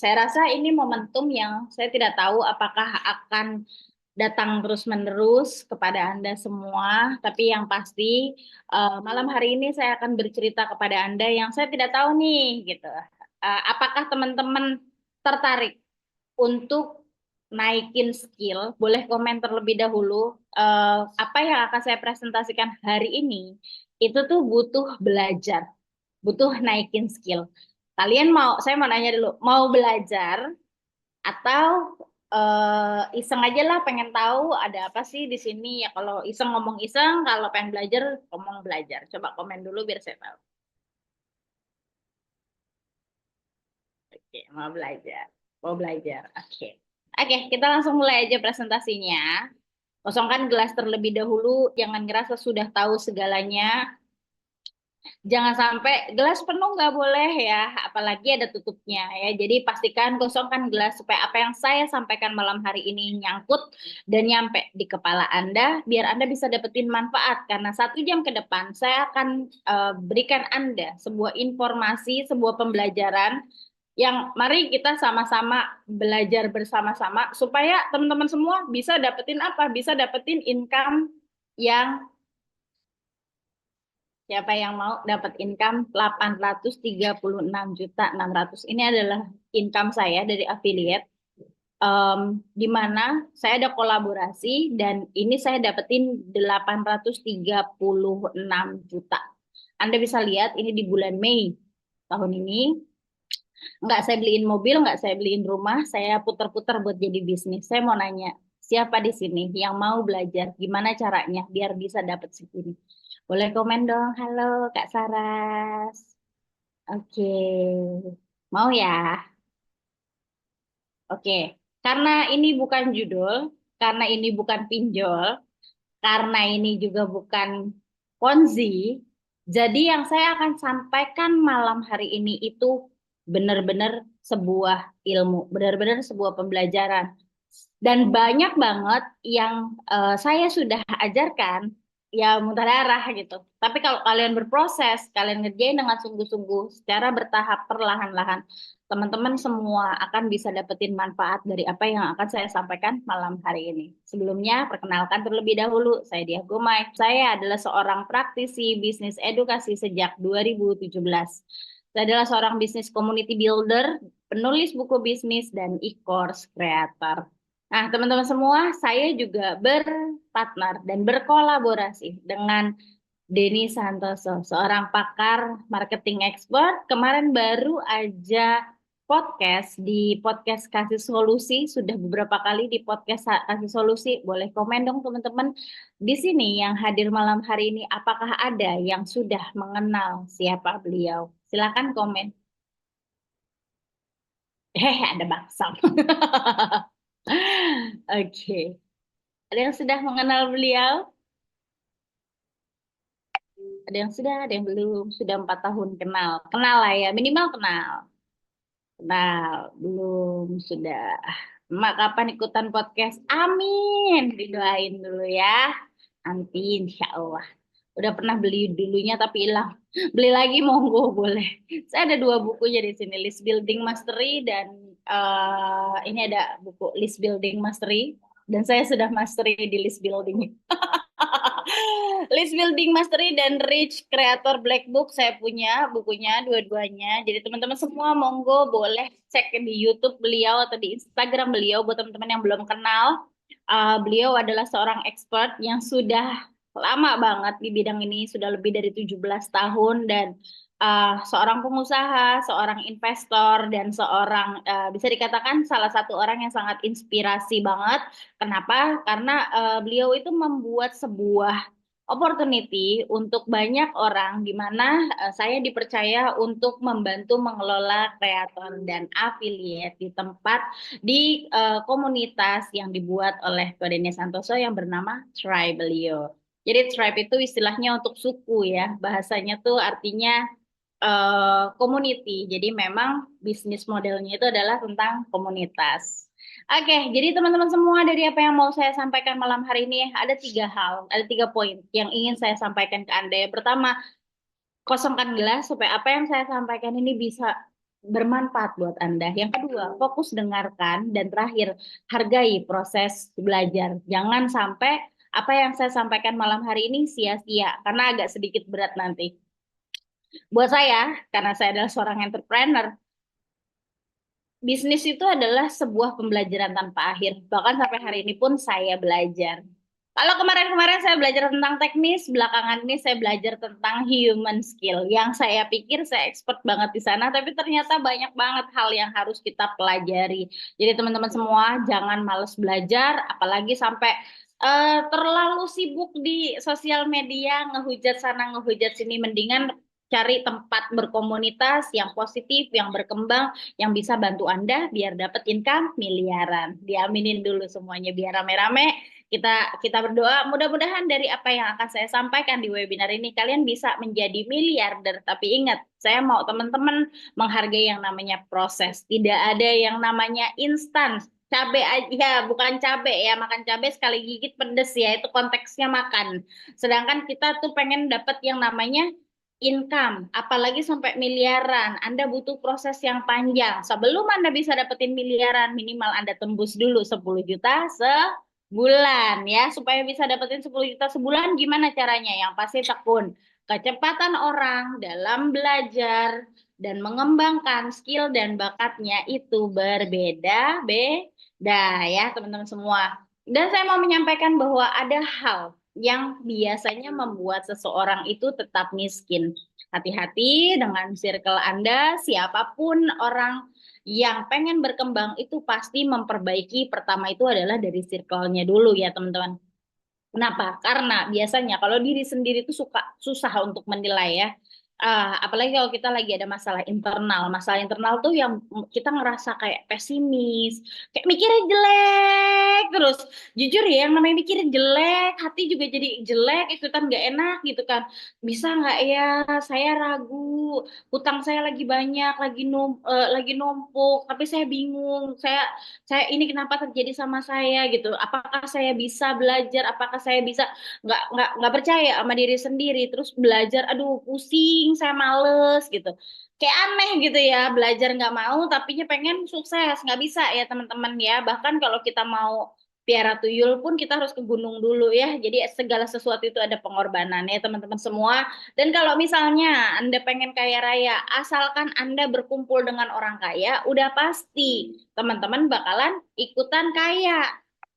saya rasa ini momentum yang saya tidak tahu apakah akan datang terus-menerus kepada Anda semua, tapi yang pasti malam hari ini saya akan bercerita kepada Anda yang saya tidak tahu nih, gitu. Apakah teman-teman tertarik untuk naikin skill? Boleh komen terlebih dahulu. Apa yang akan saya presentasikan hari ini itu tuh butuh belajar, butuh naikin skill. Kalian saya mau nanya dulu, mau belajar atau iseng aja lah pengen tahu ada apa sih di sini ya, kalau iseng ngomong iseng, kalau pengen belajar ngomong belajar. Coba komen dulu biar saya tahu. Oke, mau belajar. Mau belajar. Oke. Oke, kita langsung mulai aja presentasinya. Kosongkan gelas terlebih dahulu, jangan ngerasa sudah tahu segalanya. Jangan sampai gelas penuh nggak boleh ya, apalagi ada tutupnya ya. Jadi pastikan kosongkan gelas supaya apa yang saya sampaikan malam hari ini nyangkut dan nyampe di kepala Anda, biar Anda bisa dapetin manfaat. Karena 1 jam ke depan saya akan berikan Anda sebuah informasi, sebuah pembelajaran yang mari kita sama-sama belajar bersama-sama supaya teman-teman semua bisa dapetin apa? Bisa dapetin income yang siapa yang mau dapat income 836.600.000. Ini adalah income saya dari affiliate. Di mana saya ada kolaborasi dan ini saya dapetin 836 juta. Anda bisa lihat ini di bulan Mei tahun ini. Nggak saya beliin mobil, nggak saya beliin rumah, saya putar-putar buat jadi bisnis. Saya mau nanya, siapa di sini yang mau belajar gimana caranya biar bisa dapat segini? Boleh komen dong. Halo Kak Saras. Oke, mau ya? Oke, karena ini bukan judul, karena ini bukan pinjol, karena ini juga bukan Ponzi, jadi yang saya akan sampaikan malam hari ini itu benar-benar sebuah ilmu, benar-benar sebuah pembelajaran. Dan banyak banget yang saya sudah ajarkan, ya muntah darah gitu. Tapi kalau kalian berproses, kalian ngerjain dengan sungguh-sungguh, secara bertahap, perlahan-lahan, teman-teman semua akan bisa dapetin manfaat dari apa yang akan saya sampaikan malam hari ini. Sebelumnya, perkenalkan terlebih dahulu, saya Diah Gumai. Saya adalah seorang praktisi bisnis edukasi sejak 2017. Saya adalah seorang bisnis community builder, penulis buku bisnis, dan e-course creator. Nah, teman-teman semua, saya juga berpartner dan berkolaborasi dengan Denny Santoso, seorang pakar marketing expert. Kemarin baru aja podcast di podcast Kasih Solusi, sudah beberapa kali di podcast Kasih Solusi. Boleh komen dong teman-teman. Di sini yang hadir malam hari ini, apakah ada yang sudah mengenal siapa beliau? Silakan komen. Hehe, ada Bangsam. Oke. Ada yang sudah mengenal beliau? Ada yang sudah, ada yang belum. Sudah 4 tahun kenal. Kenal lah ya, minimal kenal. Kenal, belum, sudah. Mak kapan ikutan podcast? Amin. Didoain dulu ya. Nanti insya Allah. Udah pernah beli dulunya tapi hilang. Beli lagi monggo boleh. Saya ada 2 bukunya di sini, List Building Mastery dan ini ada buku List Building Mastery. Dan saya sudah mastery di list building. List Building Mastery dan Rich Creator Black Book saya punya bukunya dua-duanya. Jadi teman-teman semua monggo boleh cek di YouTube beliau atau di Instagram beliau buat teman-teman yang belum kenal. Beliau adalah seorang expert yang sudah lama banget di bidang ini, sudah lebih dari 17 tahun dan seorang pengusaha, seorang investor dan seorang bisa dikatakan salah satu orang yang sangat inspirasi banget. Kenapa? Karena beliau itu membuat sebuah opportunity untuk banyak orang di mana saya dipercaya untuk membantu mengelola kreator dan affiliate di tempat di komunitas yang dibuat oleh Kodenya Santoso yang bernama Tribelio. Jadi tribe itu istilahnya untuk suku ya, bahasanya tuh artinya community. Jadi memang bisnis modelnya itu adalah tentang komunitas. Oke, jadi teman-teman semua dari apa yang mau saya sampaikan malam hari ini ada 3 hal, ada 3 poin yang ingin saya sampaikan ke Anda. Yang pertama, kosongkan gelas supaya apa yang saya sampaikan ini bisa bermanfaat buat Anda. Yang kedua, fokus dengarkan. Dan terakhir, hargai proses belajar. Jangan sampai apa yang saya sampaikan malam hari ini sia-sia, karena agak sedikit berat nanti. Buat saya, karena saya adalah seorang entrepreneur, bisnis itu adalah sebuah pembelajaran tanpa akhir. Bahkan sampai hari ini pun saya belajar. Kalau kemarin-kemarin saya belajar tentang teknis, belakangan ini saya belajar tentang human skill. Yang saya pikir saya expert banget di sana, tapi ternyata banyak banget hal yang harus kita pelajari. Jadi teman-teman semua jangan males belajar, apalagi sampai terlalu sibuk di sosial media, ngehujat sana, ngehujat sini. Mendingan cari tempat berkomunitas yang positif, yang berkembang, yang bisa bantu Anda biar dapat income miliaran. Diaminin dulu semuanya biar rame-rame. Kita berdoa mudah-mudahan dari apa yang akan saya sampaikan di webinar ini kalian bisa menjadi miliarder. Tapi ingat, saya mau teman-teman menghargai yang namanya proses. Tidak ada yang namanya instan. Cabe aja, bukan cabe ya, makan cabe sekali gigit pedes ya, itu konteksnya makan. Sedangkan kita tuh pengen dapat yang namanya income, apalagi sampai miliaran. Anda butuh proses yang panjang. Sebelum Anda bisa dapetin miliaran, minimal Anda tembus dulu 10 juta sebulan ya. Supaya bisa dapetin 10 juta sebulan, gimana caranya? Yang pasti tekun. Kecepatan orang dalam belajar dan mengembangkan skill dan bakatnya itu berbeda-beda ya teman-teman semua. Dan saya mau menyampaikan bahwa ada hal yang biasanya membuat seseorang itu tetap miskin. Hati-hati dengan circle Anda, siapapun orang yang pengen berkembang itu pasti memperbaiki pertama itu adalah dari circle-nya dulu ya teman-teman. Kenapa? Karena biasanya kalau diri sendiri itu suka susah untuk menilai ya. Apalagi kalau kita lagi ada masalah internal. Masalah internal tuh yang kita ngerasa kayak pesimis, kayak mikirnya jelek terus. Jujur ya, yang namanya mikirin jelek, hati juga jadi jelek, ikutan nggak enak gitu kan. Bisa nggak ya? Saya ragu, hutang saya lagi banyak, lagi numpuk, tapi saya bingung. Saya ini kenapa terjadi sama saya gitu, apakah saya bisa belajar, apakah saya bisa nggak percaya sama diri sendiri terus belajar, aduh pusing, saya males gitu, kayak aneh gitu ya, belajar nggak mau tapinya pengen sukses, nggak bisa ya teman-teman ya. Bahkan kalau kita mau piara tuyul pun kita harus ke gunung dulu ya, jadi segala sesuatu itu ada pengorbanan ya teman-teman semua. Dan kalau misalnya Anda pengen kaya raya, asalkan Anda berkumpul dengan orang kaya, udah pasti teman-teman bakalan ikutan kaya.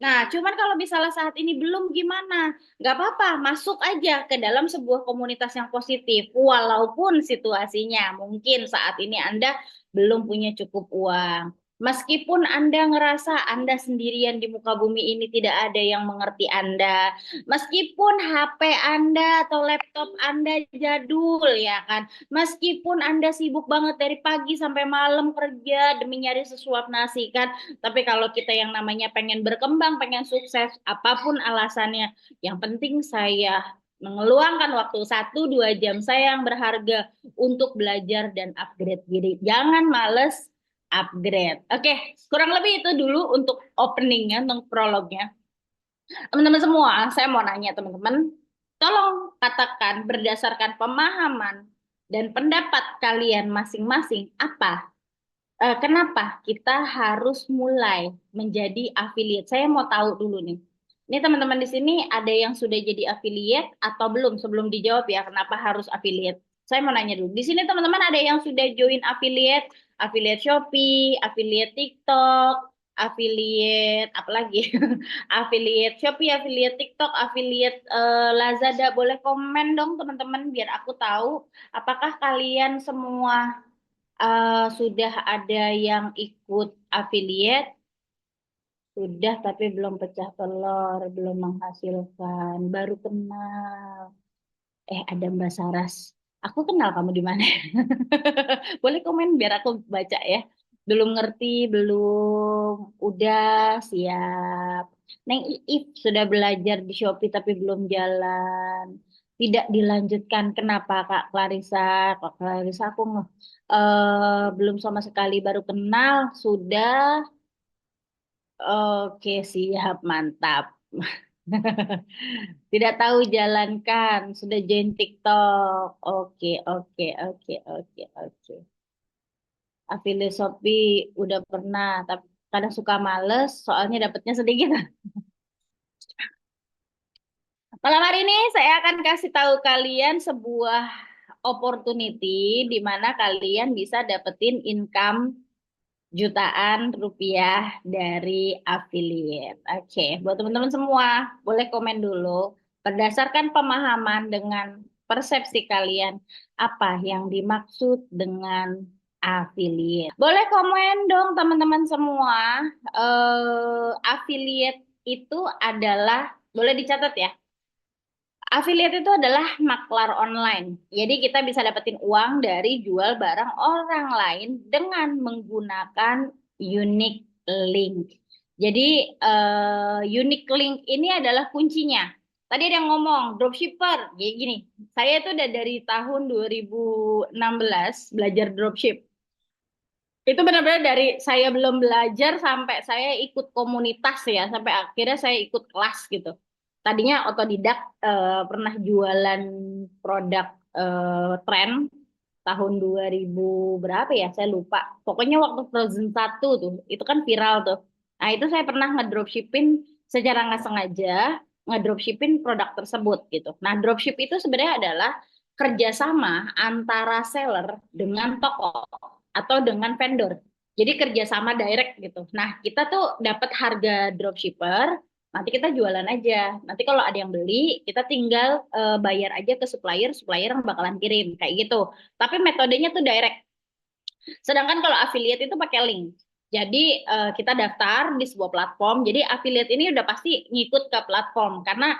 Nah, cuman kalau misalnya saat ini belum gimana? Nggak apa-apa, masuk aja ke dalam sebuah komunitas yang positif. Walaupun situasinya mungkin saat ini Anda belum punya cukup uang. Meskipun Anda ngerasa Anda sendirian di muka bumi ini tidak ada yang mengerti Anda. Meskipun HP Anda atau laptop Anda jadul ya kan. Meskipun Anda sibuk banget dari pagi sampai malam kerja demi nyari sesuap nasi kan. Tapi kalau kita yang namanya pengen berkembang, pengen sukses, apapun alasannya, yang penting saya mengeluangkan waktu 1-2 jam saya yang berharga untuk belajar dan upgrade diri. Jangan males upgrade. Oke, kurang lebih itu dulu untuk openingnya, untuk prolognya. Teman-teman semua, saya mau nanya teman-teman, tolong katakan berdasarkan pemahaman dan pendapat kalian masing-masing, kenapa kita harus mulai menjadi affiliate? Saya mau tahu dulu nih. Ini teman-teman di sini ada yang sudah jadi affiliate atau belum? Sebelum dijawab ya, kenapa harus affiliate? Saya mau nanya dulu. Di sini teman-teman ada yang sudah join affiliate, affiliate Shopee, affiliate TikTok, affiliate apa lagi? Affiliate Shopee, affiliate TikTok, affiliate Lazada. Boleh komen dong teman-teman biar aku tahu apakah kalian semua sudah ada yang ikut affiliate, sudah tapi belum pecah telur, belum menghasilkan, baru kenal. Ada Mbak Saras. Aku kenal kamu di mana? Boleh komen biar aku baca ya. Belum ngerti, belum, udah siap. Neng Iif sudah belajar di Shopee tapi belum jalan. Tidak dilanjutkan. Kenapa Kak Clarissa? Kak Clarissa aku belum sama sekali, baru kenal. Sudah. Oke, siap, mantap. Tidak tahu jalankan, sudah join TikTok. Oke, oke, oke, oke, oke. Affiliate Shopee udah pernah, tapi kadang suka males soalnya dapatnya sedikit. Malam hari ini saya akan kasih tahu kalian sebuah opportunity di mana kalian bisa dapetin income jutaan rupiah dari affiliate. Oke, buat teman-teman semua, boleh komen dulu. Berdasarkan pemahaman dengan persepsi kalian, apa yang dimaksud dengan affiliate? Boleh komen dong teman-teman semua. Affiliate itu adalah, boleh dicatat ya, affiliate itu adalah maklar online. Jadi kita bisa dapetin uang dari jual barang orang lain dengan menggunakan unique link. Jadi unique link ini adalah kuncinya. Tadi ada yang ngomong dropshipper, kayak gini. Saya itu udah dari tahun 2016 belajar dropship. Itu benar-benar dari saya belum belajar sampai saya ikut komunitas ya, sampai akhirnya saya ikut kelas gitu. Tadinya otodidak, pernah jualan produk tren tahun 2000 berapa ya, saya lupa. Pokoknya waktu Frozen 1 tuh, itu kan viral tuh. Nah, itu saya pernah ngedropshipping secara nggak sengaja, ngedropshipping produk tersebut gitu. Nah, dropship itu sebenarnya adalah kerjasama antara seller dengan toko atau dengan vendor. Jadi kerjasama direct gitu. Nah, kita tuh dapat harga dropshipper, nanti kita jualan aja. Nanti kalau ada yang beli, kita tinggal bayar aja ke supplier, supplier yang bakalan kirim kayak gitu. Tapi metodenya tuh direct. Sedangkan kalau affiliate itu pakai link. Jadi kita daftar di sebuah platform. Jadi affiliate ini udah pasti ngikut ke platform karena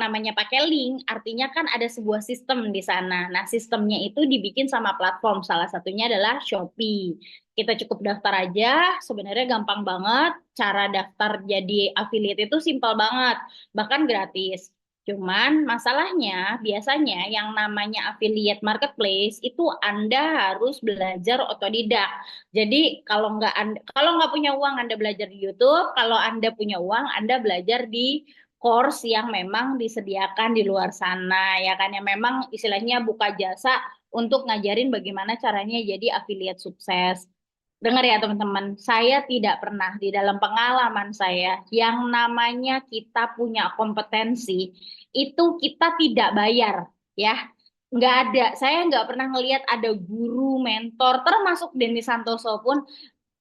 namanya pakai link, artinya kan ada sebuah sistem di sana. Nah, sistemnya itu dibikin sama platform. Salah satunya adalah Shopee. Kita cukup daftar aja. Sebenarnya gampang banget. Cara daftar jadi affiliate itu simpel banget, bahkan gratis. Cuman masalahnya biasanya yang namanya affiliate marketplace itu Anda harus belajar otodidak. Jadi kalau nggak punya uang Anda belajar di YouTube, kalau Anda punya uang Anda belajar di course yang memang disediakan di luar sana ya kan, yang memang istilahnya buka jasa untuk ngajarin bagaimana caranya jadi affiliate sukses. Dengar ya teman-teman, saya tidak pernah di dalam pengalaman saya yang namanya kita punya kompetensi itu kita tidak bayar ya. Nggak ada, saya nggak pernah ngelihat ada guru, mentor, termasuk Denny Santoso pun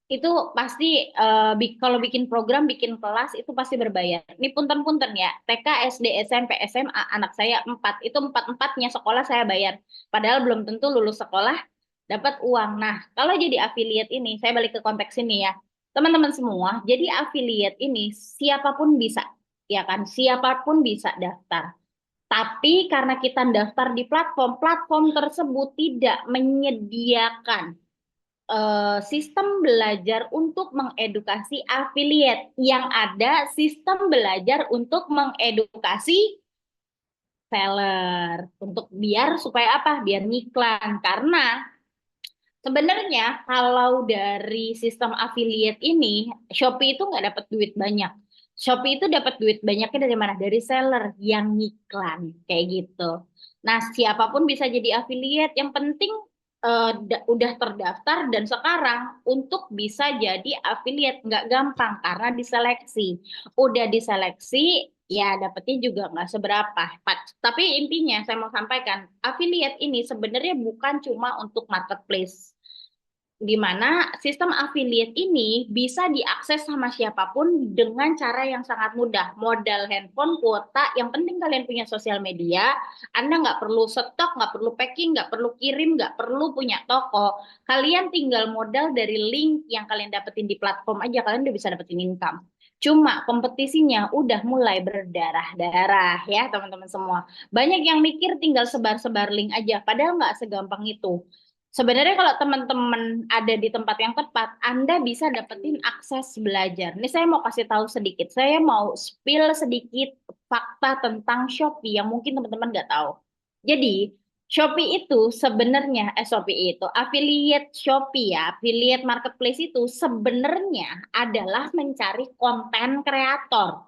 itu pasti kalau bikin program, bikin kelas itu pasti berbayar. Ini punten-punten ya, TK, SD, SMP, SMA, anak saya 4, itu empat-empatnya sekolah saya bayar. Padahal belum tentu lulus sekolah dapat uang. Nah, kalau jadi affiliate ini, saya balik ke konteks ini ya. Teman-teman semua, jadi affiliate ini siapapun bisa, ya kan? Siapapun bisa daftar. Tapi karena kita daftar di platform, platform tersebut tidak menyediakan sistem belajar untuk mengedukasi affiliate. Yang ada sistem belajar untuk mengedukasi seller. Untuk biar supaya apa? Biar ngiklan. Karena sebenarnya kalau dari sistem affiliate ini, Shopee itu nggak dapat duit banyak. Shopee itu dapat duit banyaknya dari mana? Dari seller yang ngiklan, kayak gitu. Nah, siapapun bisa jadi affiliate. Yang penting udah terdaftar dan sekarang untuk bisa jadi affiliate nggak gampang karena diseleksi. Udah diseleksi, ya dapetnya juga nggak seberapa. Tapi intinya saya mau sampaikan, affiliate ini sebenarnya bukan cuma untuk marketplace, di mana sistem affiliate ini bisa diakses sama siapapun dengan cara yang sangat mudah. Modal handphone, kuota, yang penting kalian punya sosial media. Anda nggak perlu stok, nggak perlu packing, nggak perlu kirim, nggak perlu punya toko. Kalian tinggal modal dari link yang kalian dapetin di platform aja, kalian udah bisa dapetin income. Cuma kompetisinya udah mulai berdarah-darah ya teman-teman semua. Banyak yang mikir tinggal sebar-sebar link aja, padahal nggak segampang itu. Sebenarnya kalau teman-teman ada di tempat yang tepat, Anda bisa dapetin akses belajar. Ini saya mau kasih tahu sedikit. Saya mau spill sedikit fakta tentang Shopee yang mungkin teman-teman nggak tahu. Jadi, Shopee itu sebenarnya, Shopee itu, affiliate Shopee ya, affiliate marketplace itu sebenarnya adalah mencari konten kreator.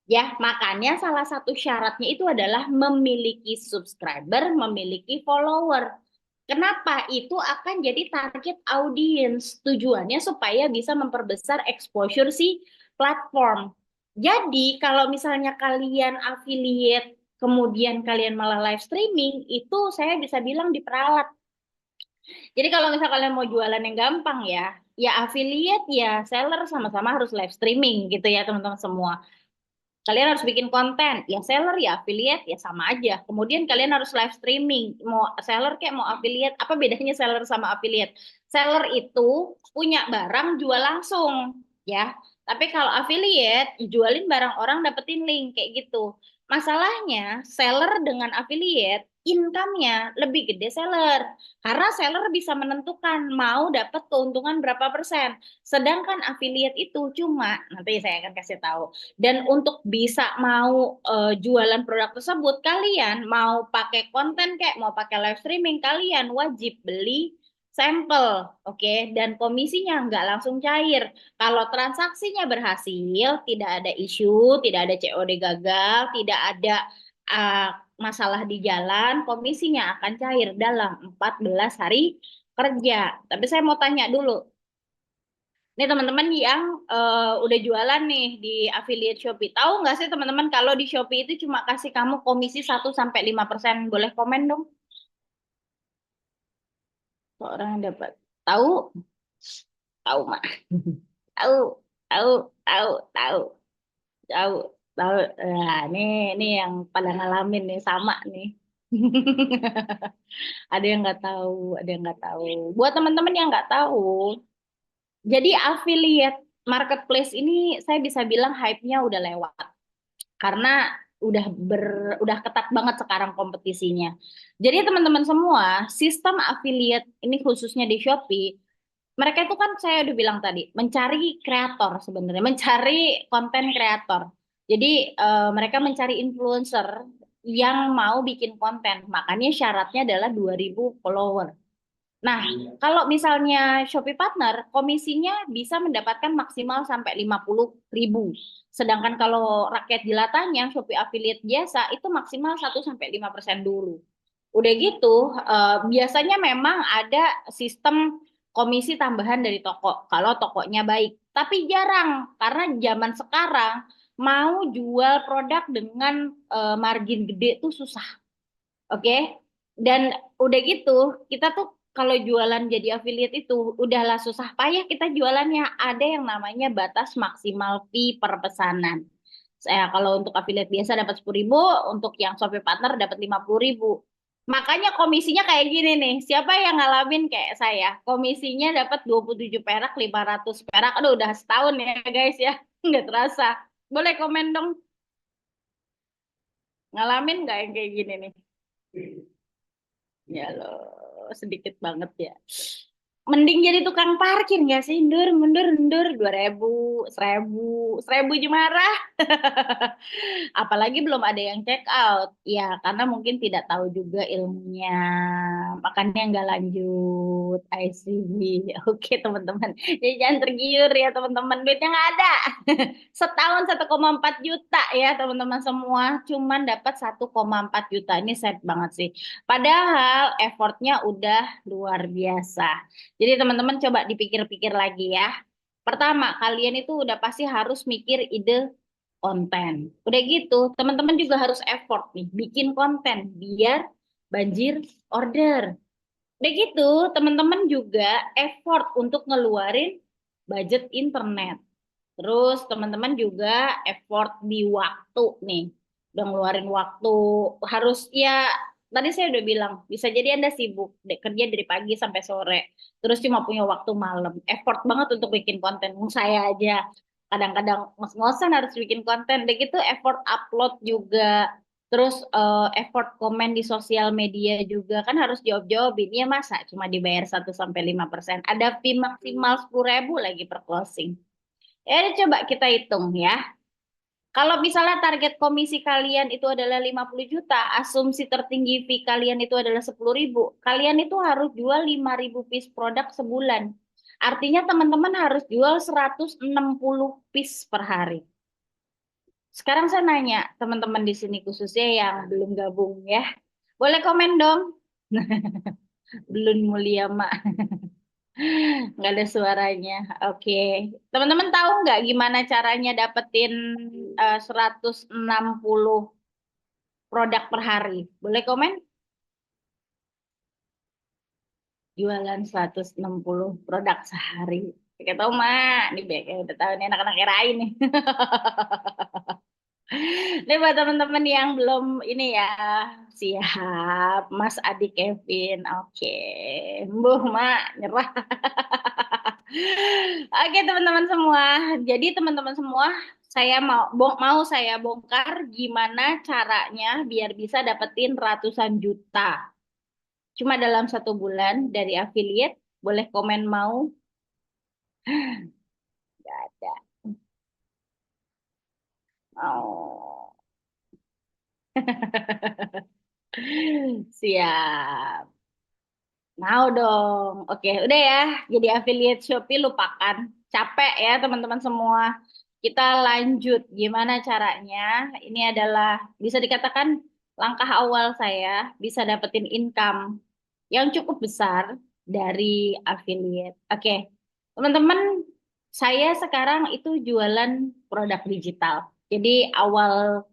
Ya, makanya salah satu syaratnya itu adalah memiliki subscriber, memiliki follower. Kenapa? Itu akan jadi target audience. Tujuannya supaya bisa memperbesar exposure si platform. Jadi kalau misalnya kalian affiliate, kemudian kalian malah live streaming, itu saya bisa bilang diperalat. Jadi kalau misal kalian mau jualan yang gampang ya, ya affiliate ya seller sama-sama harus live streaming gitu ya teman-teman semua. Kalian harus bikin konten, ya seller ya affiliate ya sama aja. Kemudian kalian harus live streaming, mau seller kayak mau affiliate, apa bedanya seller sama affiliate? Seller itu punya barang jual langsung, ya. Tapi kalau affiliate, jualin barang orang dapetin link kayak gitu. Masalahnya seller dengan affiliate income-nya lebih gede seller. Karena seller bisa menentukan mau dapat keuntungan berapa persen. Sedangkan affiliate itu cuma, nanti saya akan kasih tahu, dan untuk bisa mau jualan produk tersebut, kalian mau pakai konten kayak mau pakai live streaming, kalian wajib beli sampel, oke? Dan komisinya nggak langsung cair. Kalau transaksinya berhasil, tidak ada isu, tidak ada COD gagal, tidak ada uh, masalah di jalan, komisinya akan cair dalam 14 hari kerja. Tapi saya mau tanya dulu, nih teman-teman yang udah jualan nih di affiliate Shopee. Tahu nggak sih teman-teman kalau di Shopee itu cuma kasih kamu komisi 1 sampai 5%. Boleh komen dong? Orang yang dapat. Tahu? Tahu mak. Tahu, tahu, tahu, tahu, tahu, tahu. Nah, ini yang pada ngalamin nih sama nih. Ada yang nggak tahu, ada yang nggak tahu. Buat teman-teman yang nggak tahu, jadi affiliate marketplace ini saya bisa bilang hype-nya udah lewat. Karena udah ketat banget sekarang kompetisinya. Jadi teman-teman semua, sistem affiliate ini khususnya di Shopee, mereka itu kan saya udah bilang tadi, mencari kreator sebenarnya, mencari konten kreator. Jadi mereka mencari influencer yang mau bikin konten. Makanya syaratnya adalah 2.000 follower. Nah, kalau misalnya Shopee Partner, komisinya bisa mendapatkan maksimal sampai 50.000. Sedangkan kalau rakyat jelatanya, Shopee Affiliate biasa, itu maksimal 1 sampai 5% dulu. Udah gitu, biasanya memang ada sistem komisi tambahan dari toko, kalau tokonya baik. Tapi jarang, karena zaman sekarang mau jual produk dengan margin gede tuh susah. Oke. Dan udah gitu, kita tuh kalau jualan jadi affiliate itu udahlah susah payah kita jualannya. Ada yang namanya batas maksimal fee per pesanan. Saya kalau untuk affiliate biasa dapat 10.000, untuk yang Shopee Partner dapat 50.000. Makanya komisinya kayak gini nih. Siapa yang ngalamin kayak saya? Komisinya dapat 27 perak, 500 perak. Aduh, udah setahun ya guys ya. Nggak terasa. Boleh komen dong, ngalamin nggak yang kayak gini nih? Ya loh, sedikit banget ya. Mending jadi tukang parkir nggak sih? Mundur, mundur, mundur. 2.000, 1.000, 1.000 aja marah. Apalagi belum ada yang check out. Ya, karena mungkin tidak tahu juga ilmunya. Makanya nggak lanjut. I see. Oke, teman-teman. Jadi jangan tergiur ya, teman-teman. Duitnya nggak ada. Setahun 1,4 juta ya, teman-teman semua. Cuman dapat 1,4 juta. Ini sad banget sih. Padahal effortnya udah luar biasa. Jadi teman-teman coba dipikir-pikir lagi ya. Pertama, kalian itu udah pasti harus mikir ide konten. Udah gitu, teman-teman juga harus effort nih, bikin konten biar banjir order. Udah gitu, teman-teman juga effort untuk ngeluarin budget internet. Terus teman-teman juga effort di waktu nih. Udah ngeluarin waktu, harus ya, tadi saya udah bilang, bisa jadi Anda sibuk kerja dari pagi sampai sore. Terus cuma punya waktu malam. Effort banget untuk bikin konten. Saya aja kadang-kadang ngos-ngosan harus bikin konten. Udah gitu effort upload juga. Terus effort komen di sosial media juga kan harus jawab-jawabin. Ya masa cuma dibayar 1 sampai 5%. Ada fee maksimal 10.000 lagi per closing. Ya, coba kita hitung ya. Kalau misalnya target komisi kalian itu adalah 50 juta, asumsi tertinggi fee kalian itu adalah 10.000, kalian itu harus jual 5.000 piece produk sebulan. Artinya teman-teman harus jual 160 piece per hari. Sekarang saya nanya teman-teman di sini khususnya yang belum gabung ya. Boleh komen dong. Belum mulia, Mak. Nggak ada suaranya. Oke. Teman-teman tahu nggak gimana caranya dapetin 160 produk per hari? Boleh komen? Jualan 160 produk sehari. Kayak tahu, Mak. Nih, kayak udah tahu nih anak-anak era ini. Ini buat teman-teman yang belum ini ya, siap, Mas Adi Kevin. Oke, Mbuh, Mak, nyerah. Oke, teman-teman semua. Jadi teman-teman semua, saya mau saya bongkar gimana caranya biar bisa dapetin ratusan juta. Cuma dalam 1 bulan dari affiliate. Boleh komen mau? Gak ada. Oh. Siap. Mau dong. Oke, udah ya. Jadi affiliate Shopee lupakan. Capek ya teman-teman semua. Kita lanjut. Gimana caranya? Ini adalah bisa dikatakan langkah awal saya bisa dapetin income yang cukup besar dari affiliate. Oke, teman-teman, saya sekarang itu jualan produk digital. Jadi awal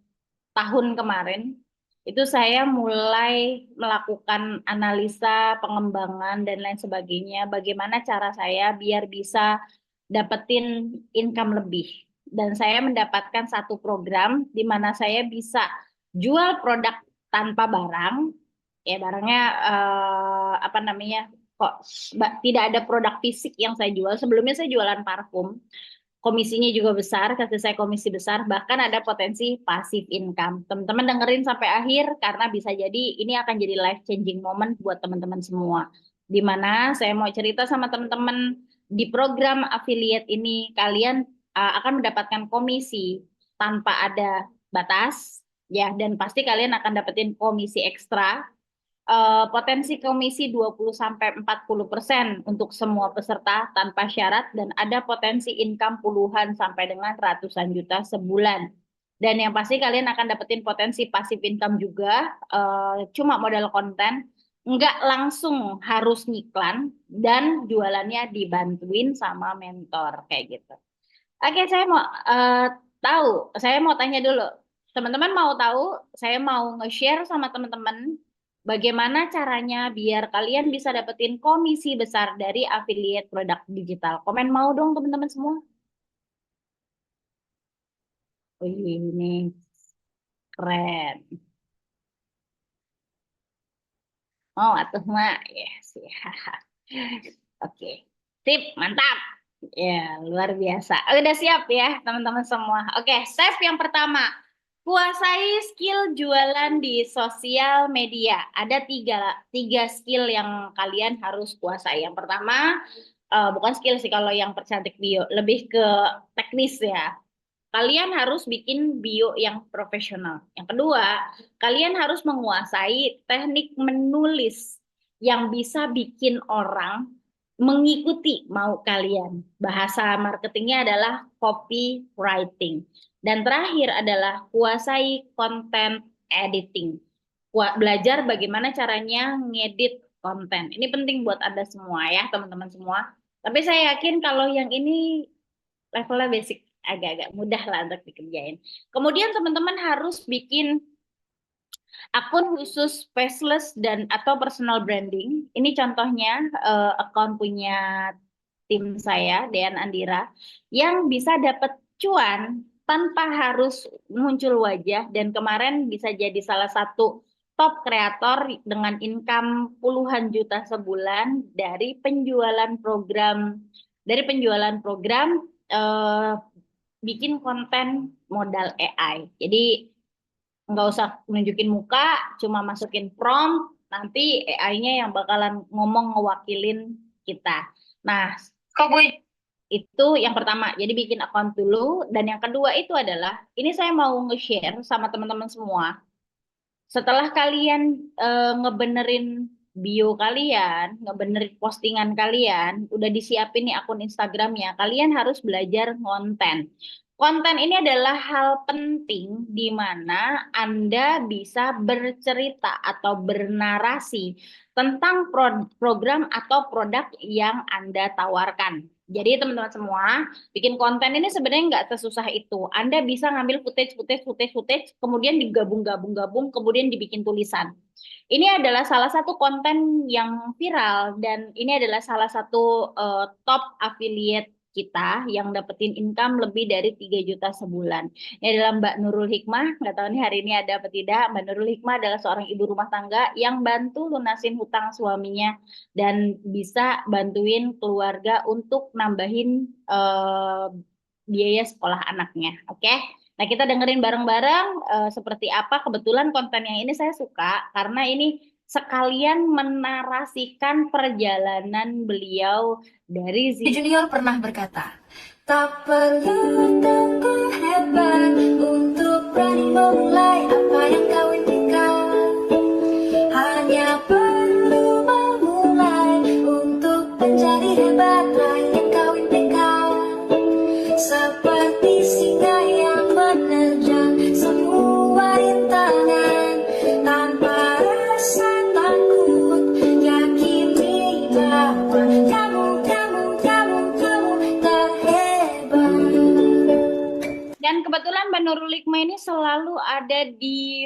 tahun kemarin itu saya mulai melakukan analisa pengembangan dan lain sebagainya. Bagaimana cara saya biar bisa dapetin income lebih. Dan saya mendapatkan satu program di mana saya bisa jual produk tanpa barang. Ya barangnya apa namanya? Kok tidak ada produk fisik yang saya jual. Sebelumnya saya jualan parfum, komisinya juga besar, kasih saya komisi besar, bahkan ada potensi passive income. Teman-teman dengerin sampai akhir karena bisa jadi ini akan jadi life changing moment buat teman-teman semua. Di mana saya mau cerita sama teman-teman di program affiliate ini kalian akan mendapatkan komisi tanpa ada batas ya, dan pasti kalian akan dapetin komisi ekstra, potensi komisi 20 sampai 40% untuk semua peserta tanpa syarat, dan ada potensi income puluhan sampai dengan ratusan juta sebulan. Dan yang pasti kalian akan dapetin potensi passive income juga, cuma modal konten, nggak langsung harus ngiklan, dan jualannya dibantuin sama mentor kayak gitu. Oke, saya mau tahu, saya mau tanya dulu. Teman-teman mau tahu, saya mau nge-share sama teman-teman bagaimana caranya biar kalian bisa dapetin komisi besar dari affiliate produk digital. Komen mau dong teman-teman semua. Wih, ini keren. Oh, atuh mak. Yes, ya. Oke. Sip, mantap. Ya, luar biasa. Udah siap ya, teman-teman semua. Oke, step yang pertama. Kuasai skill jualan di sosial media. Ada tiga skill yang kalian harus kuasai. Yang pertama, bukan skill sih kalau yang percantik bio, lebih ke teknis ya. Kalian harus bikin bio yang profesional. Yang kedua, kalian harus menguasai teknik menulis yang bisa bikin orang mengikuti mau kalian. Bahasa marketingnya adalah copywriting. Dan terakhir adalah kuasai content editing. Belajar bagaimana caranya ngedit konten. Ini penting buat Anda semua ya, teman-teman semua. Tapi saya yakin kalau yang ini levelnya basic, agak-agak mudah lah untuk dikerjain. Kemudian teman-teman harus bikin akun khusus faceless dan atau personal branding. Ini contohnya akun punya tim saya, Dean Andira, yang bisa dapat cuan tanpa harus muncul wajah, dan kemarin bisa jadi salah satu top kreator dengan income puluhan juta sebulan dari penjualan program bikin konten modal AI. Jadi nggak usah nunjukin muka, cuma masukin prompt, nanti AI-nya yang bakalan ngomong ngewakilin kita. Nah, itu yang pertama. Jadi bikin account dulu. Dan yang kedua itu adalah, ini saya mau nge-share sama teman-teman semua. Setelah kalian ngebenerin bio kalian, ngebenerin postingan kalian, udah disiapin nih akun Instagramnya, kalian harus belajar konten. Konten ini adalah hal penting di mana Anda bisa bercerita atau bernarasi tentang program atau produk yang Anda tawarkan. Jadi teman-teman semua, bikin konten ini sebenarnya nggak sesusah itu. Anda bisa ngambil footage, kemudian digabung-gabung, kemudian dibikin tulisan. Ini adalah salah satu konten yang viral dan ini adalah salah satu top affiliate kita yang dapetin income lebih dari 3 juta sebulan. Ini adalah Mbak Nurul Hikmah, nggak tahu nih hari ini ada apa tidak. Mbak Nurul Hikmah adalah seorang ibu rumah tangga yang bantu lunasin hutang suaminya dan bisa bantuin keluarga untuk nambahin biaya sekolah anaknya. Oke? Nah, kita dengerin bareng-bareng seperti apa. Kebetulan konten yang ini saya suka karena ini sekalian menarasikan perjalanan beliau dari Junior pernah berkata, tak perlu tunggu hebat untuk berani memulai apa yang kau impikan. Hanya perlu memulai untuk menjadi hebat yang kau impikan. Seperti singa yang menerjang semua rintangan tanpa rasa takut, yakini bahwa kamu terhebat. dan kebetulan Mbak Nurul Hikmah ini selalu ada di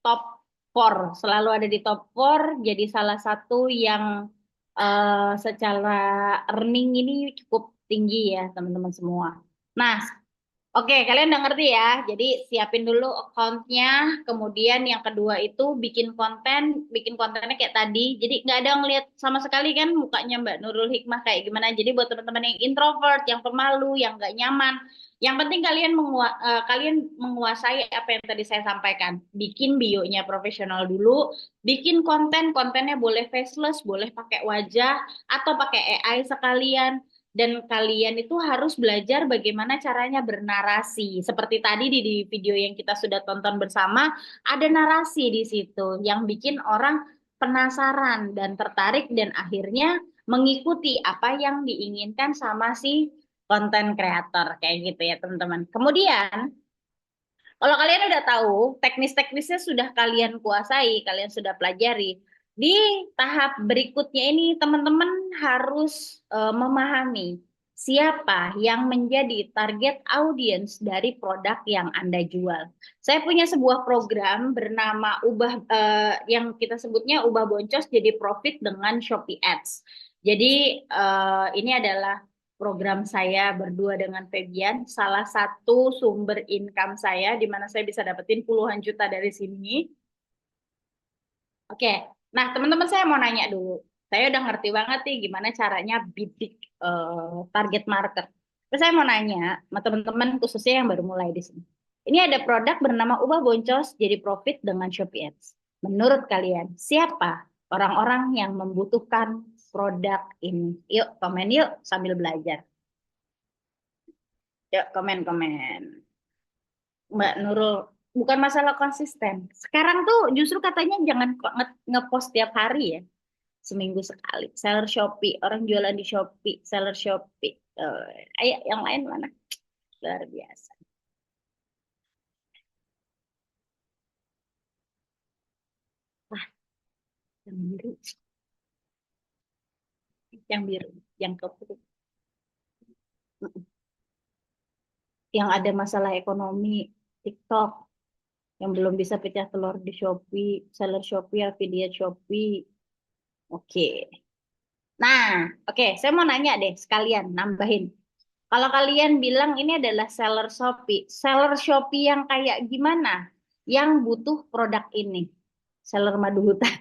top 4, selalu ada di top 4, jadi salah satu yang secara earning ini cukup tinggi ya teman-teman semua. Nah, oke, kalian udah ngerti ya. Jadi siapin dulu account-nya. Kemudian yang kedua itu bikin kontennya kayak tadi. Jadi nggak ada ngeliat sama sekali kan mukanya Mbak Nurul Hikmah kayak gimana. Jadi buat teman-teman yang introvert, yang pemalu, yang nggak nyaman, yang penting kalian menguasai apa yang tadi saya sampaikan. Bikin bio-nya profesional dulu. Bikin kontennya boleh faceless, boleh pakai wajah atau pakai AI sekalian dan kalian itu harus belajar bagaimana caranya bernarasi. Seperti tadi di video yang kita sudah tonton bersama, ada narasi di situ yang bikin orang penasaran dan tertarik dan akhirnya mengikuti apa yang diinginkan sama si konten kreator kayak gitu ya teman-teman. Kemudian kalau kalian udah tahu, teknis-teknisnya sudah kalian kuasai, kalian sudah pelajari. Di tahap berikutnya ini, teman-teman harus memahami siapa yang menjadi target audiens dari produk yang Anda jual. Saya punya sebuah program bernama yang kita sebutnya ubah boncos jadi profit dengan Shopee Ads. Jadi ini adalah program saya berdua dengan Febian, salah satu sumber income saya, di mana saya bisa dapetin puluhan juta dari sini. Oke, nah teman-teman saya mau nanya dulu. Saya udah ngerti banget nih gimana caranya bidik target market. Terus saya mau nanya sama teman-teman khususnya yang baru mulai di sini. Ini ada produk bernama Ubah Boncos jadi profit dengan Shopee Ads. Menurut kalian, siapa orang-orang yang membutuhkan produk ini? Yuk, komen yuk sambil belajar. Yuk, komen-komen. Mbak Nurul, bukan masalah konsisten. Sekarang tuh justru katanya jangan ngepost tiap hari ya. Seminggu sekali. Seller Shopee, orang jualan di Shopee, seller Shopee. Ayo, yang lain mana? Luar biasa. Wah, yang biru, yang biru, yang keputih. Yang ada masalah ekonomi, TikTok, yang belum bisa pecah telur di Shopee, seller Shopee, affiliate Shopee. Oke. Nah, oke, saya mau nanya deh sekalian, nambahin. Kalau kalian bilang ini adalah seller Shopee yang kayak gimana? Yang butuh produk ini? Seller madu hutan.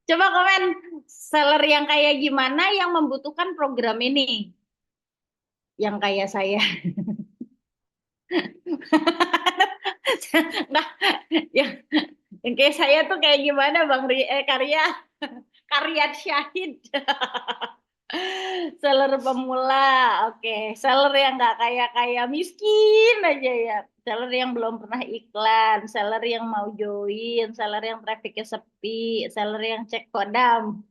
Coba komen, seller yang kayak gimana yang membutuhkan program ini? Yang kayak saya. Nah, yang, yang kayak saya tuh kayak gimana Bang Karya? Karya Syahid. Seller pemula, oke. Seller yang nggak kaya-kaya, miskin aja ya. Seller yang belum pernah iklan, seller yang mau join, seller yang trafficnya sepi, seller yang cek kodam.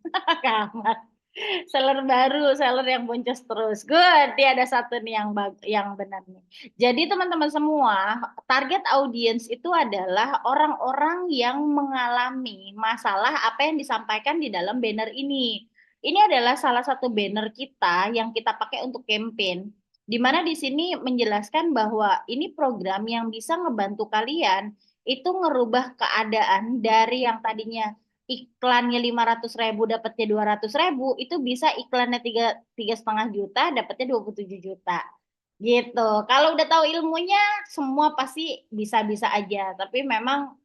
Kamar. Seller baru, seller yang boncos terus. Good, dia ada satu nih yang benar nih. Jadi teman-teman semua, target audience itu adalah orang-orang yang mengalami masalah apa yang disampaikan di dalam banner ini. Ini adalah salah satu banner kita yang kita pakai untuk campaign. Di mana di sini menjelaskan bahwa ini program yang bisa ngebantu kalian itu ngerubah keadaan dari yang tadinya iklannya 500.000 dapatnya 200.000 itu bisa iklannya tiga setengah juta dapatnya 27 juta gitu. Kalau udah tahu ilmunya semua pasti bisa-bisa aja, tapi memang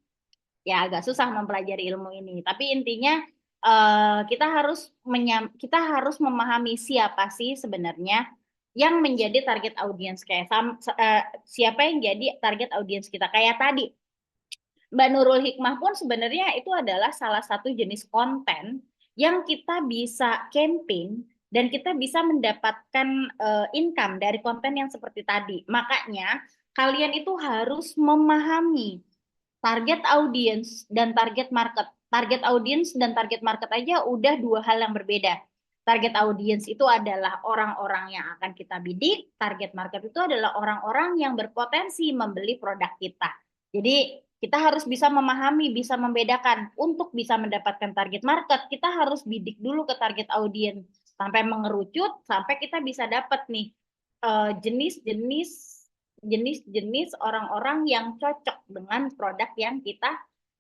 ya agak susah mempelajari ilmu ini. Tapi intinya kita harus memahami siapa sih sebenarnya yang menjadi target audiens siapa yang jadi target audiens kita kayak tadi Mbak Nurul Hikmah pun sebenarnya itu adalah salah satu jenis konten yang kita bisa campaign dan kita bisa mendapatkan income dari konten yang seperti tadi. Makanya kalian itu harus memahami target audience dan target market. Target audience dan target market aja udah dua hal yang berbeda. Target audience itu adalah orang-orang yang akan kita bidik, target market itu adalah orang-orang yang berpotensi membeli produk kita. Jadi kita harus bisa memahami, bisa membedakan. Untuk bisa mendapatkan target market, kita harus bidik dulu ke target audience sampai mengerucut, sampai kita bisa dapat nih jenis-jenis jenis-jenis orang-orang yang cocok dengan produk yang kita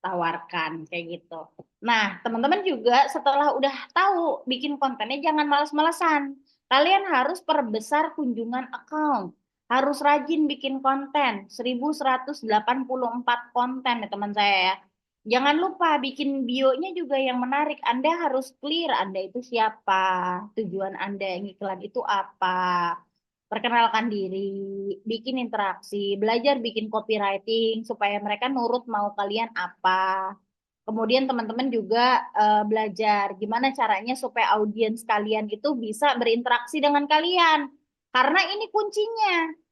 tawarkan kayak gitu. Nah, teman-teman juga setelah udah tahu bikin kontennya jangan males-malesan. Kalian harus perbesar kunjungan account. Harus rajin bikin konten. 1184 konten ya teman saya ya. Jangan lupa bikin bio-nya juga yang menarik. Anda harus clear Anda itu siapa, tujuan Anda yang iklan itu apa. Perkenalkan diri, bikin interaksi, belajar bikin copywriting supaya mereka nurut mau kalian apa. Kemudian teman-teman juga belajar gimana caranya supaya audiens kalian itu bisa berinteraksi dengan kalian. Karena ini kuncinya.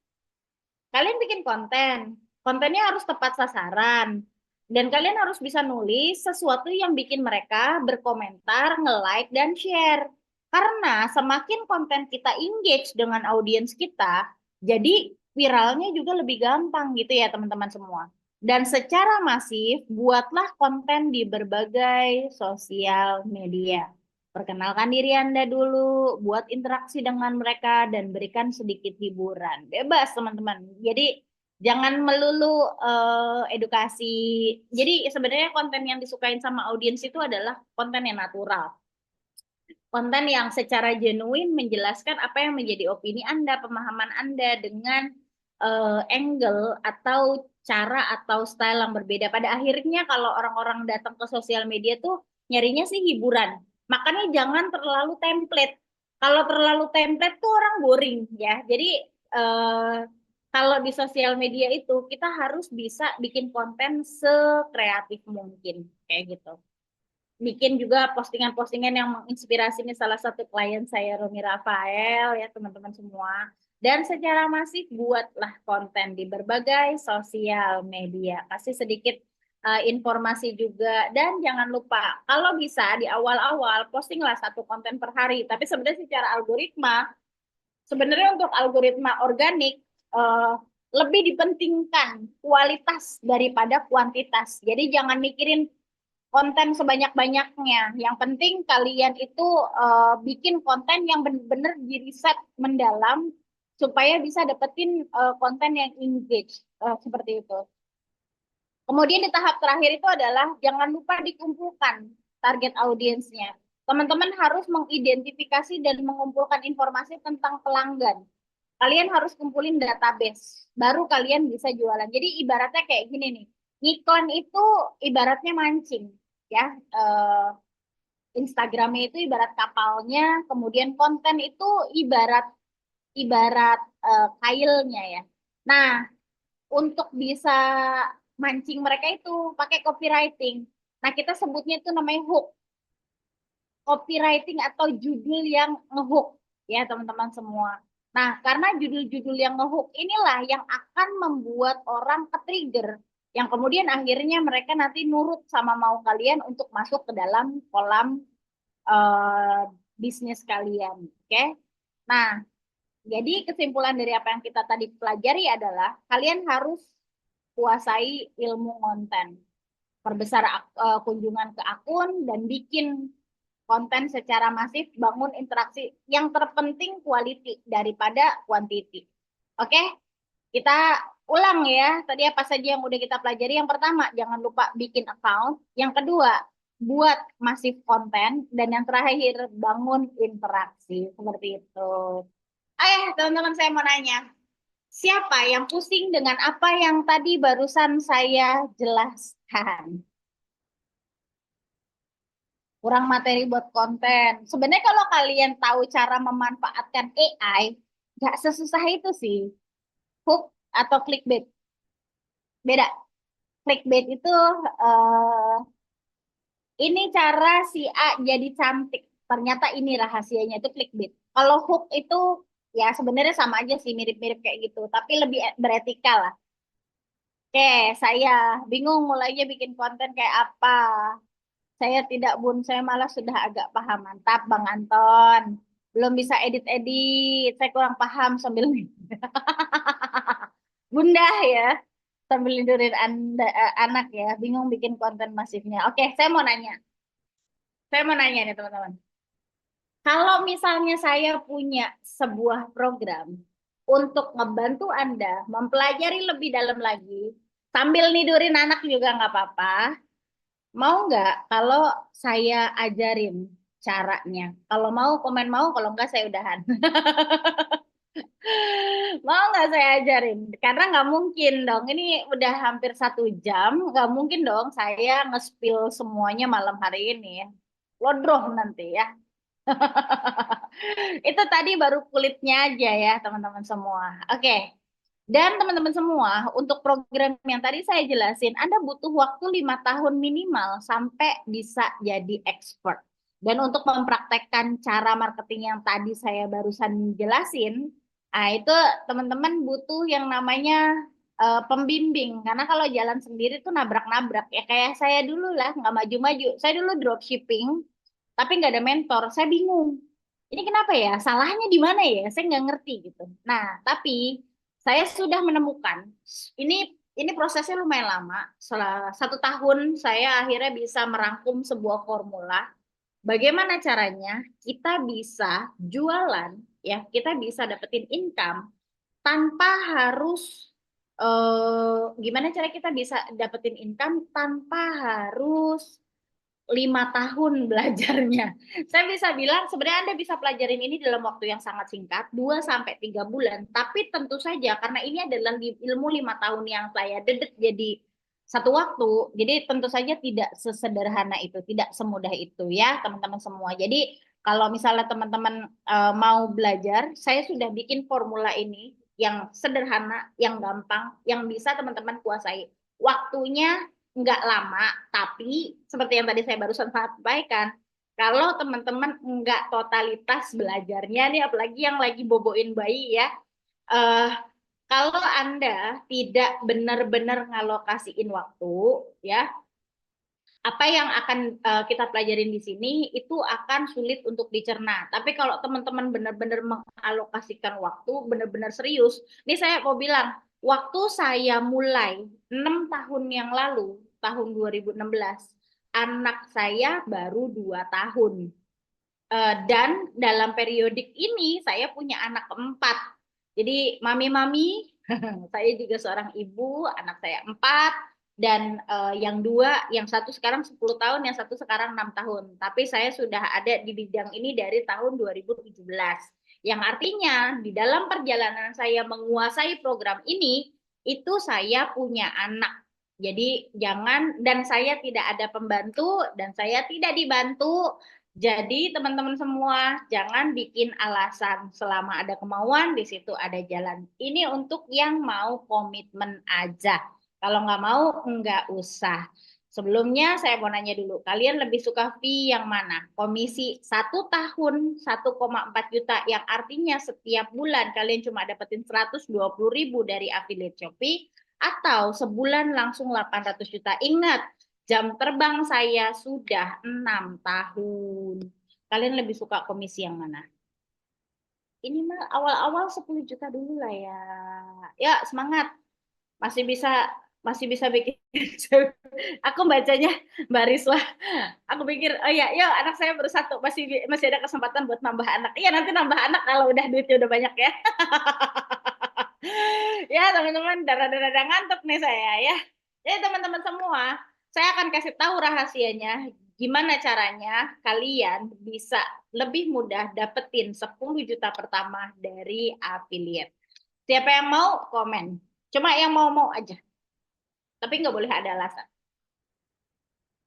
Kalian bikin konten, kontennya harus tepat sasaran. Dan kalian harus bisa nulis sesuatu yang bikin mereka berkomentar, nge-like, dan share. Karena semakin konten kita engage dengan audiens kita, jadi viralnya juga lebih gampang gitu ya teman-teman semua. Dan secara masif, buatlah konten di berbagai sosial media. Perkenalkan diri Anda dulu, buat interaksi dengan mereka, dan berikan sedikit hiburan. Bebas, teman-teman. Jadi, jangan melulu edukasi. Jadi, sebenarnya konten yang disukain sama audiens itu adalah konten yang natural. Konten yang secara genuine menjelaskan apa yang menjadi opini Anda, pemahaman Anda dengan angle atau cara atau style yang berbeda. Pada akhirnya kalau orang-orang datang ke sosial media tuh nyarinya sih hiburan. Makanya jangan terlalu template. Kalau terlalu template tuh orang boring ya. Jadi eh, kalau di sosial media itu kita harus bisa bikin konten sekreatif mungkin kayak gitu. Bikin juga postingan-postingan yang menginspirasi. Ini salah satu klien saya, Romi Rafael ya teman-teman semua. Dan secara masif buatlah konten di berbagai sosial media. Kasih sedikit informasi juga. Dan jangan lupa, kalau bisa di awal-awal postinglah satu konten per hari. Tapi sebenarnya secara algoritma, sebenarnya untuk algoritma organik, lebih dipentingkan kualitas daripada kuantitas. Jadi jangan mikirin konten sebanyak-banyaknya. Yang penting kalian itu bikin konten yang benar-benar di-riset mendalam supaya bisa dapetin konten yang engage seperti itu. Kemudian di tahap terakhir itu adalah jangan lupa dikumpulkan target audiensnya. Teman-teman harus mengidentifikasi dan mengumpulkan informasi tentang pelanggan. Kalian harus kumpulin database, baru kalian bisa jualan. Jadi ibaratnya kayak gini nih, ngiklan itu ibaratnya mancing, ya. Instagramnya itu ibarat kapalnya, kemudian konten itu ibarat ibarat kailnya ya. Nah, untuk bisa mancing mereka itu pakai copywriting. Nah, kita sebutnya itu namanya hook. Copywriting atau judul yang ngehook ya teman-teman semua. Nah, karena judul-judul yang ngehook inilah yang akan membuat orang ke-trigger, yang kemudian akhirnya mereka nanti nurut sama mau kalian untuk masuk ke dalam kolam eh, bisnis kalian. Oke? Nah, jadi kesimpulan dari apa yang kita tadi pelajari adalah kalian harus kuasai ilmu konten. Perbesar kunjungan ke akun dan bikin konten secara masif, bangun interaksi. Yang terpenting quality daripada quantity. Oke? Kita ulang ya, tadi apa saja yang udah kita pelajari. Yang pertama, jangan lupa bikin account. Yang kedua, buat masif konten. Dan yang terakhir, bangun interaksi. Seperti itu. Teman-teman, saya mau nanya. Siapa yang pusing dengan apa yang tadi barusan saya jelaskan? Kurang materi buat konten. Sebenarnya kalau kalian tahu cara memanfaatkan AI, nggak sesusah itu sih. Hook atau clickbait. Beda. Clickbait itu eh, ini cara si A jadi cantik. Ternyata ini rahasianya itu clickbait. Kalau hook itu ya sebenarnya sama aja sih, mirip-mirip kayak gitu, tapi lebih beretika lah. Oke, saya bingung mulainya bikin konten kayak apa. Saya tidak bun, saya malah sudah agak paham. Mantap, Bang Anton. Belum bisa edit-edit, saya kurang paham sambil bunda ya, sambil lidurin anak ya, bingung bikin konten masifnya. Oke, saya mau nanya nih teman-teman. Kalau misalnya saya punya sebuah program untuk ngebantu Anda mempelajari lebih dalam lagi, sambil nidurin anak juga nggak apa-apa, mau nggak kalau saya ajarin caranya? Kalau mau komen mau, kalau nggak saya udahan. Mau nggak saya ajarin? Karena nggak mungkin dong. Ini udah hampir 1 jam, nggak mungkin dong saya nge-spill semuanya malam hari ini ya. Lodroh nanti ya. Itu tadi baru kulitnya aja ya, teman-teman semua. Oke. Dan teman-teman semua, untuk program yang tadi saya jelasin, Anda butuh waktu 5 tahun minimal sampai bisa jadi expert. Dan untuk mempraktekkan cara marketing yang tadi saya barusan jelasin, itu teman-teman butuh yang namanya pembimbing. Karena kalau jalan sendiri tuh nabrak-nabrak. Ya kayak saya dulu lah, nggak maju-maju. Saya dulu dropshipping, tapi nggak ada mentor. Saya bingung. Ini kenapa ya? Salahnya di mana ya? Saya nggak ngerti gitu. Nah, tapi saya sudah menemukan ini prosesnya lumayan lama. Setelah 1 tahun saya akhirnya bisa merangkum sebuah formula. Bagaimana caranya kita bisa jualan ya, kita bisa dapetin income tanpa harus gimana cara kita bisa dapetin income tanpa harus 5 tahun belajarnya. Saya bisa bilang sebenarnya Anda bisa pelajarin ini dalam waktu yang sangat singkat, 2 sampai 3 bulan. Tapi tentu saja karena ini adalah ilmu 5 tahun yang saya dedet jadi satu waktu, jadi tentu saja tidak sesederhana itu, tidak semudah itu ya teman-teman semua. Jadi kalau misalnya teman-teman mau belajar, saya sudah bikin formula ini yang sederhana, yang gampang, yang bisa teman-teman kuasai. Waktunya nggak lama, tapi seperti yang tadi saya barusan sampaikan, kalau teman-teman nggak totalitas belajarnya nih, apalagi yang lagi boboin bayi ya, eh, kalau Anda tidak benar-benar ngalokasiin waktu, ya, apa yang akan kita pelajarin di sini itu akan sulit untuk dicerna. Tapi kalau teman-teman benar-benar mengalokasikan waktu, benar-benar serius, ini saya mau bilang, waktu saya mulai 6 tahun yang lalu, tahun 2016, anak saya baru 2 tahun. Dan dalam periodik ini saya punya anak keempat. Jadi mami-mami, saya juga seorang ibu, anak saya 4, dan yang dua, yang satu sekarang 10 tahun, yang satu sekarang 6 tahun. Tapi saya sudah ada di bidang ini dari tahun 2017. Yang artinya di dalam perjalanan saya menguasai program ini, itu saya punya anak. Jadi jangan, dan saya tidak ada pembantu, dan saya tidak dibantu. Jadi teman-teman semua jangan bikin alasan, selama ada kemauan di situ ada jalan. Ini untuk yang mau komitmen aja. Kalau nggak mau nggak usah. Sebelumnya saya mau nanya dulu, kalian lebih suka fee yang mana? Komisi 1 tahun 1,4 juta yang artinya setiap bulan kalian cuma dapetin 120.000 dari affiliate Shopee, atau sebulan langsung 800 juta. Ingat, jam terbang saya sudah 6 tahun. Kalian lebih suka komisi yang mana? Ini mah awal-awal 10 juta dulu lah ya. Ya, semangat. Masih bisa bikin. Aku bacanya Mbak Riswa. Aku pikir, oh ya, yuk anak saya baru satu, masih ada kesempatan buat nambah anak. Iya, nanti nambah anak kalau udah duitnya udah banyak ya. Ya, teman-teman, darah-darah ngantuk nih saya ya. Jadi teman-teman semua, saya akan kasih tahu rahasianya gimana caranya kalian bisa lebih mudah dapetin 10 juta pertama dari affiliate. Siapa yang mau komen? Cuma yang mau aja. Tapi nggak boleh ada alasan.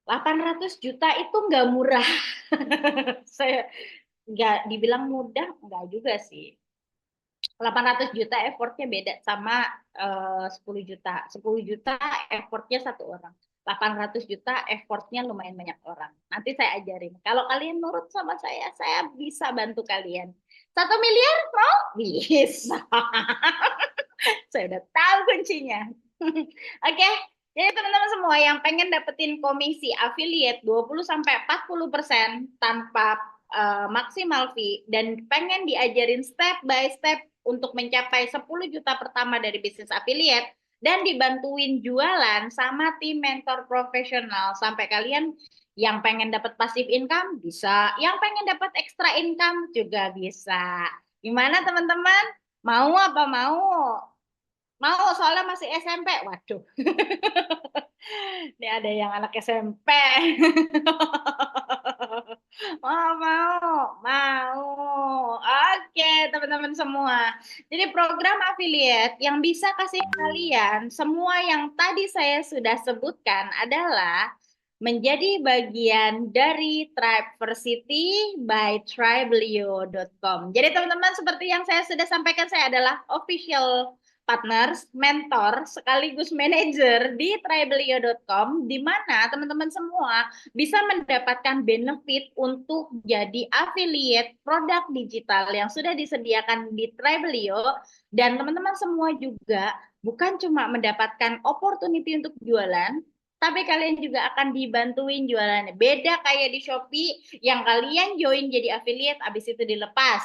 800 juta itu nggak murah. Saya nggak dibilang mudah, nggak juga sih. 800 juta effortnya beda sama 10 juta. 10 juta effortnya satu orang. 800 juta effortnya lumayan banyak orang. Nanti saya ajarin. Kalau kalian nurut sama saya bisa bantu kalian. 1 miliar mau? Bisa. Saya udah tahu kuncinya. Oke, jadi teman-teman semua yang pengen dapetin komisi affiliate 20-40% tanpa maksimal fee dan pengen diajarin step by step untuk mencapai 10 juta pertama dari bisnis affiliate dan dibantuin jualan sama tim mentor profesional sampai kalian yang pengen dapat passive income bisa, yang pengen dapat extra income juga bisa. Gimana teman-teman? Mau apa mau? Mau soalnya masih SMP. Waduh. Ini ada yang anak SMP. Mau. Oke, teman-teman semua. Jadi program affiliate yang bisa kasih kalian semua yang tadi saya sudah sebutkan adalah menjadi bagian dari Triversity by Tribelio.com. Jadi teman-teman seperti yang saya sudah sampaikan, saya adalah official partners, mentor, sekaligus manajer di Tribelio.com, di mana teman-teman semua bisa mendapatkan benefit untuk jadi affiliate produk digital yang sudah disediakan di Tribelio, dan teman-teman semua juga bukan cuma mendapatkan opportunity untuk jualan, tapi kalian juga akan dibantuin jualannya. Beda kayak di Shopee yang kalian join jadi affiliate, abis itu dilepas.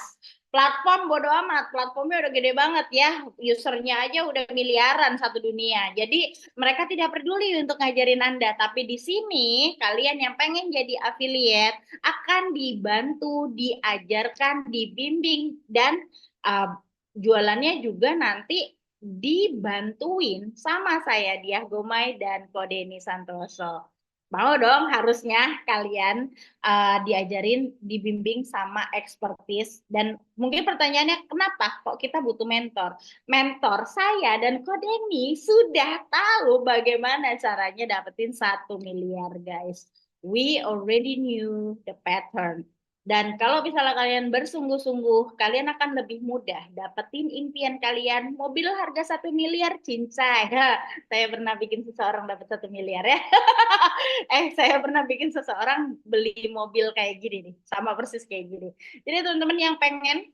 Platform bodo amat, platformnya udah gede banget ya, usernya aja udah miliaran satu dunia. Jadi mereka tidak peduli untuk ngajarin Anda, tapi di sini kalian yang pengen jadi affiliate akan dibantu, diajarkan, dibimbing, dan jualannya juga nanti dibantuin sama saya Diah Gomay dan Kodeni Santoso. Mau dong harusnya kalian diajarin, dibimbing sama expertise. Dan mungkin pertanyaannya kenapa kok kita butuh mentor? Mentor saya dan Kodeni sudah tahu bagaimana caranya dapetin 1 miliar guys. We already knew the pattern. Dan kalau misalnya kalian bersungguh-sungguh, kalian akan lebih mudah dapetin impian kalian. Mobil harga 1 miliar, cincai. Saya pernah bikin seseorang dapat 1 miliar ya. Saya pernah bikin seseorang beli mobil kayak gini nih, sama persis kayak gini. Jadi teman-teman yang pengen,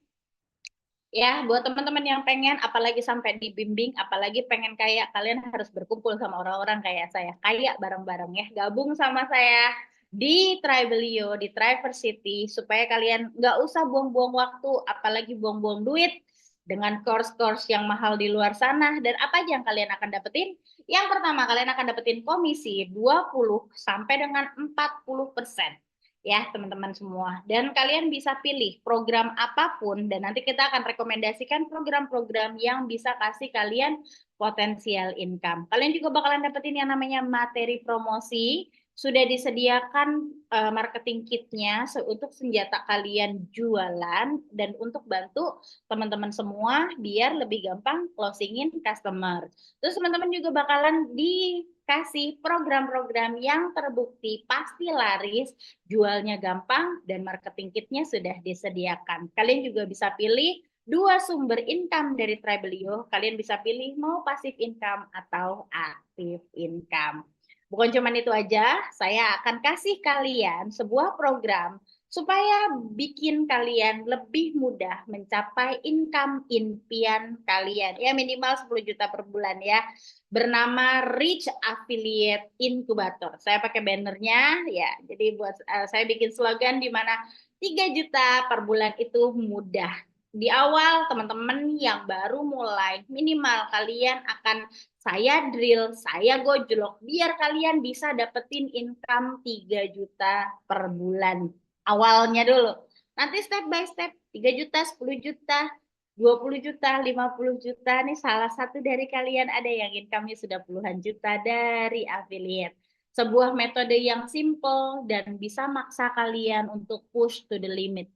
ya buat teman-teman yang pengen, apalagi sampai dibimbing, apalagi pengen kaya, kalian harus berkumpul sama orang-orang kayak saya, kaya bareng-bareng ya, gabung sama saya di Tribelio, di Triversity, supaya kalian nggak usah buang-buang waktu, apalagi buang-buang duit dengan course-course yang mahal di luar sana. Dan apa aja yang kalian akan dapetin? Yang pertama, kalian akan dapetin komisi 20 sampai dengan 40%. Ya, teman-teman semua. Dan kalian bisa pilih program apapun, dan nanti kita akan rekomendasikan program-program yang bisa kasih kalian potensial income. Kalian juga bakalan dapetin yang namanya materi promosi, sudah disediakan marketing kitnya untuk senjata kalian jualan dan untuk bantu teman-teman semua biar lebih gampang closingin customer. Terus teman-teman juga bakalan dikasih program-program yang terbukti pasti laris, jualnya gampang, dan marketing kitnya sudah disediakan. Kalian juga bisa pilih 2 sumber income dari Tribelio. Kalian bisa pilih mau passive income atau active income. Bukan cuma itu aja, saya akan kasih kalian sebuah program supaya bikin kalian lebih mudah mencapai income impian kalian. Ya minimal 10 juta per bulan ya. Bernama Rich Affiliate Incubator. Saya pakai bannernya ya. Jadi buat saya bikin slogan di mana 3 juta per bulan itu mudah. Di awal teman-teman yang baru mulai, minimal kalian akan saya drill, saya gojlok biar kalian bisa dapetin income 3 juta per bulan awalnya dulu. Nanti step by step 3 juta, 10 juta, 20 juta, 50 juta. Nih salah satu dari kalian ada yang income-nya sudah puluhan juta dari affiliate. Sebuah metode yang simple dan bisa maksa kalian untuk push to the limit.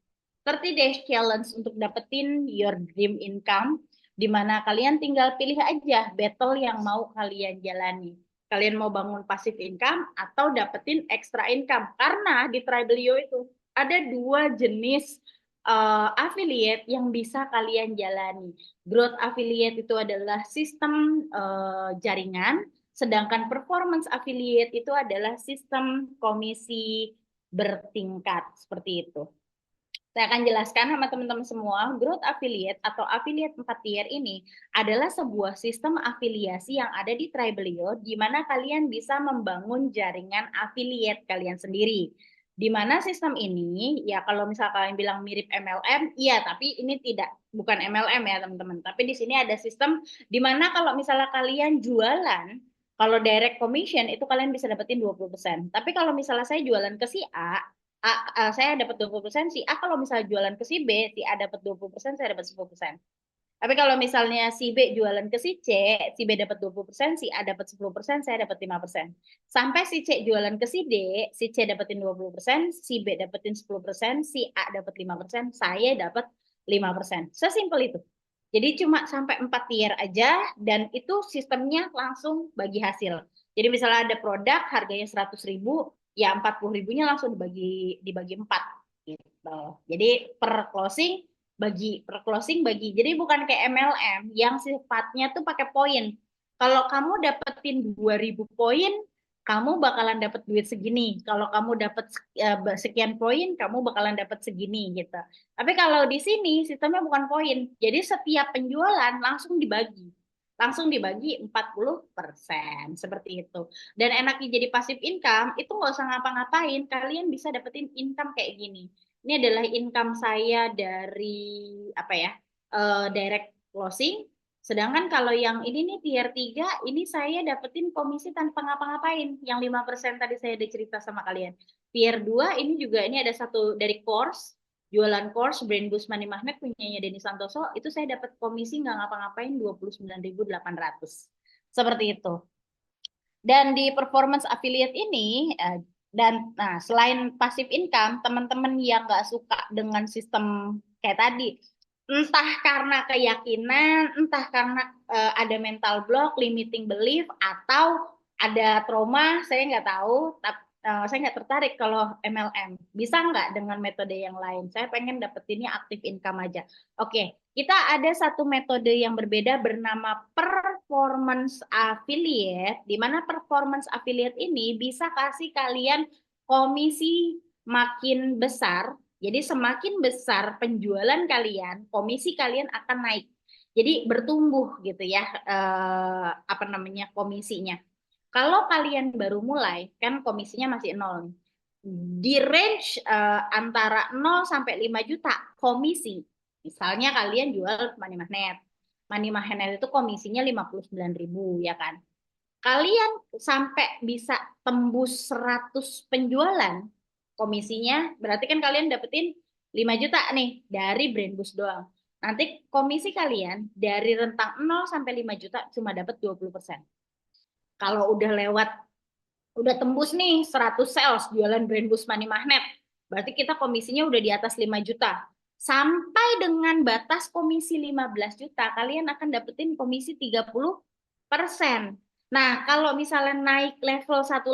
30 days challenge untuk dapetin your dream income, di mana kalian tinggal pilih aja battle yang mau kalian jalani. Kalian mau bangun passive income atau dapetin extra income. Karena di Tribelio itu ada 2 jenis affiliate yang bisa kalian jalani. Growth affiliate itu adalah sistem jaringan, sedangkan performance affiliate itu adalah sistem komisi bertingkat, seperti itu. Saya akan jelaskan sama teman-teman semua, growth affiliate atau affiliate 4 tier ini adalah sebuah sistem afiliasi yang ada di Tribelio, di mana kalian bisa membangun jaringan affiliate kalian sendiri. Di mana sistem ini, ya kalau misal kalian bilang mirip MLM, iya, tapi ini bukan MLM ya teman-teman. Tapi di sini ada sistem di mana kalau misalnya kalian jualan, kalau direct commission itu kalian bisa dapetin 20%. Tapi kalau misalnya saya jualan ke si saya dapat 20%, si A kalau misalnya jualan ke si B, si A dapat 20%, saya dapat 10%. Tapi kalau misalnya si B jualan ke si B dapat 20%, si A dapat 10%, saya dapat 5%. Sampai si C jualan ke si D, si C dapetin 20%, si B dapetin 10%, si A dapat 5%, saya dapat 5%. Sesimpel itu. Jadi cuma sampai 4 tier aja, dan itu sistemnya langsung bagi hasil. Jadi misalnya ada produk harganya 100.000, ya 40.000-nya langsung dibagi 4 gitu. Jadi per closing bagi. Jadi bukan kayak MLM yang sifatnya tuh pakai poin. Kalau kamu dapetin 2.000 poin, kamu bakalan dapat duit segini. Kalau kamu dapat sekian poin, kamu bakalan dapat segini gitu. Tapi kalau di sini sistemnya bukan poin. Jadi setiap penjualan langsung dibagi. Langsung dibagi 40%, seperti itu. Dan enaknya jadi passive income, itu nggak usah ngapa-ngapain, kalian bisa dapetin income kayak gini. Ini adalah income saya dari apa ya? Direct closing. Sedangkan kalau yang ini nih tier 3, ini saya dapetin komisi tanpa ngapa-ngapain. Yang 5% tadi saya udah cerita sama kalian. Tier 2 ini juga, ini ada satu dari course, jualan course Brain Boost Money Magnet punyanya Denny Santoso, itu saya dapat komisi nggak ngapa-ngapain 29.800. Seperti itu. Dan di performance affiliate ini nah selain passive income, teman-teman yang nggak suka dengan sistem kayak tadi, entah karena keyakinan, entah karena ada mental block, limiting belief, atau ada trauma, saya nggak tahu, tapi saya nggak tertarik kalau MLM. Bisa nggak dengan metode yang lain? Saya pengen dapetinnya active income aja. Oke, kita ada satu metode yang berbeda bernama performance affiliate, di mana performance affiliate ini bisa kasih kalian komisi makin besar. Jadi semakin besar penjualan kalian, komisi kalian akan naik. Jadi bertumbuh gitu ya, apa namanya, komisinya. Kalau kalian baru mulai, kan komisinya masih 0. Di range antara 0 sampai 5 juta komisi. Misalnya kalian jual money magnet. Money magnet itu komisinya 59.000 ya kan. Kalian sampai bisa tembus 100 penjualan, komisinya berarti kan kalian dapetin 5 juta nih dari Brain Boost doang. Nanti komisi kalian dari rentang 0 sampai 5 juta cuma dapat 20%. Kalau udah tembus nih 100 sales jualan Brain Boost Money Magnet, berarti kita komisinya udah di atas 5 juta. Sampai dengan batas komisi 15 juta, kalian akan dapetin komisi 30%. Nah, kalau misalnya naik level satu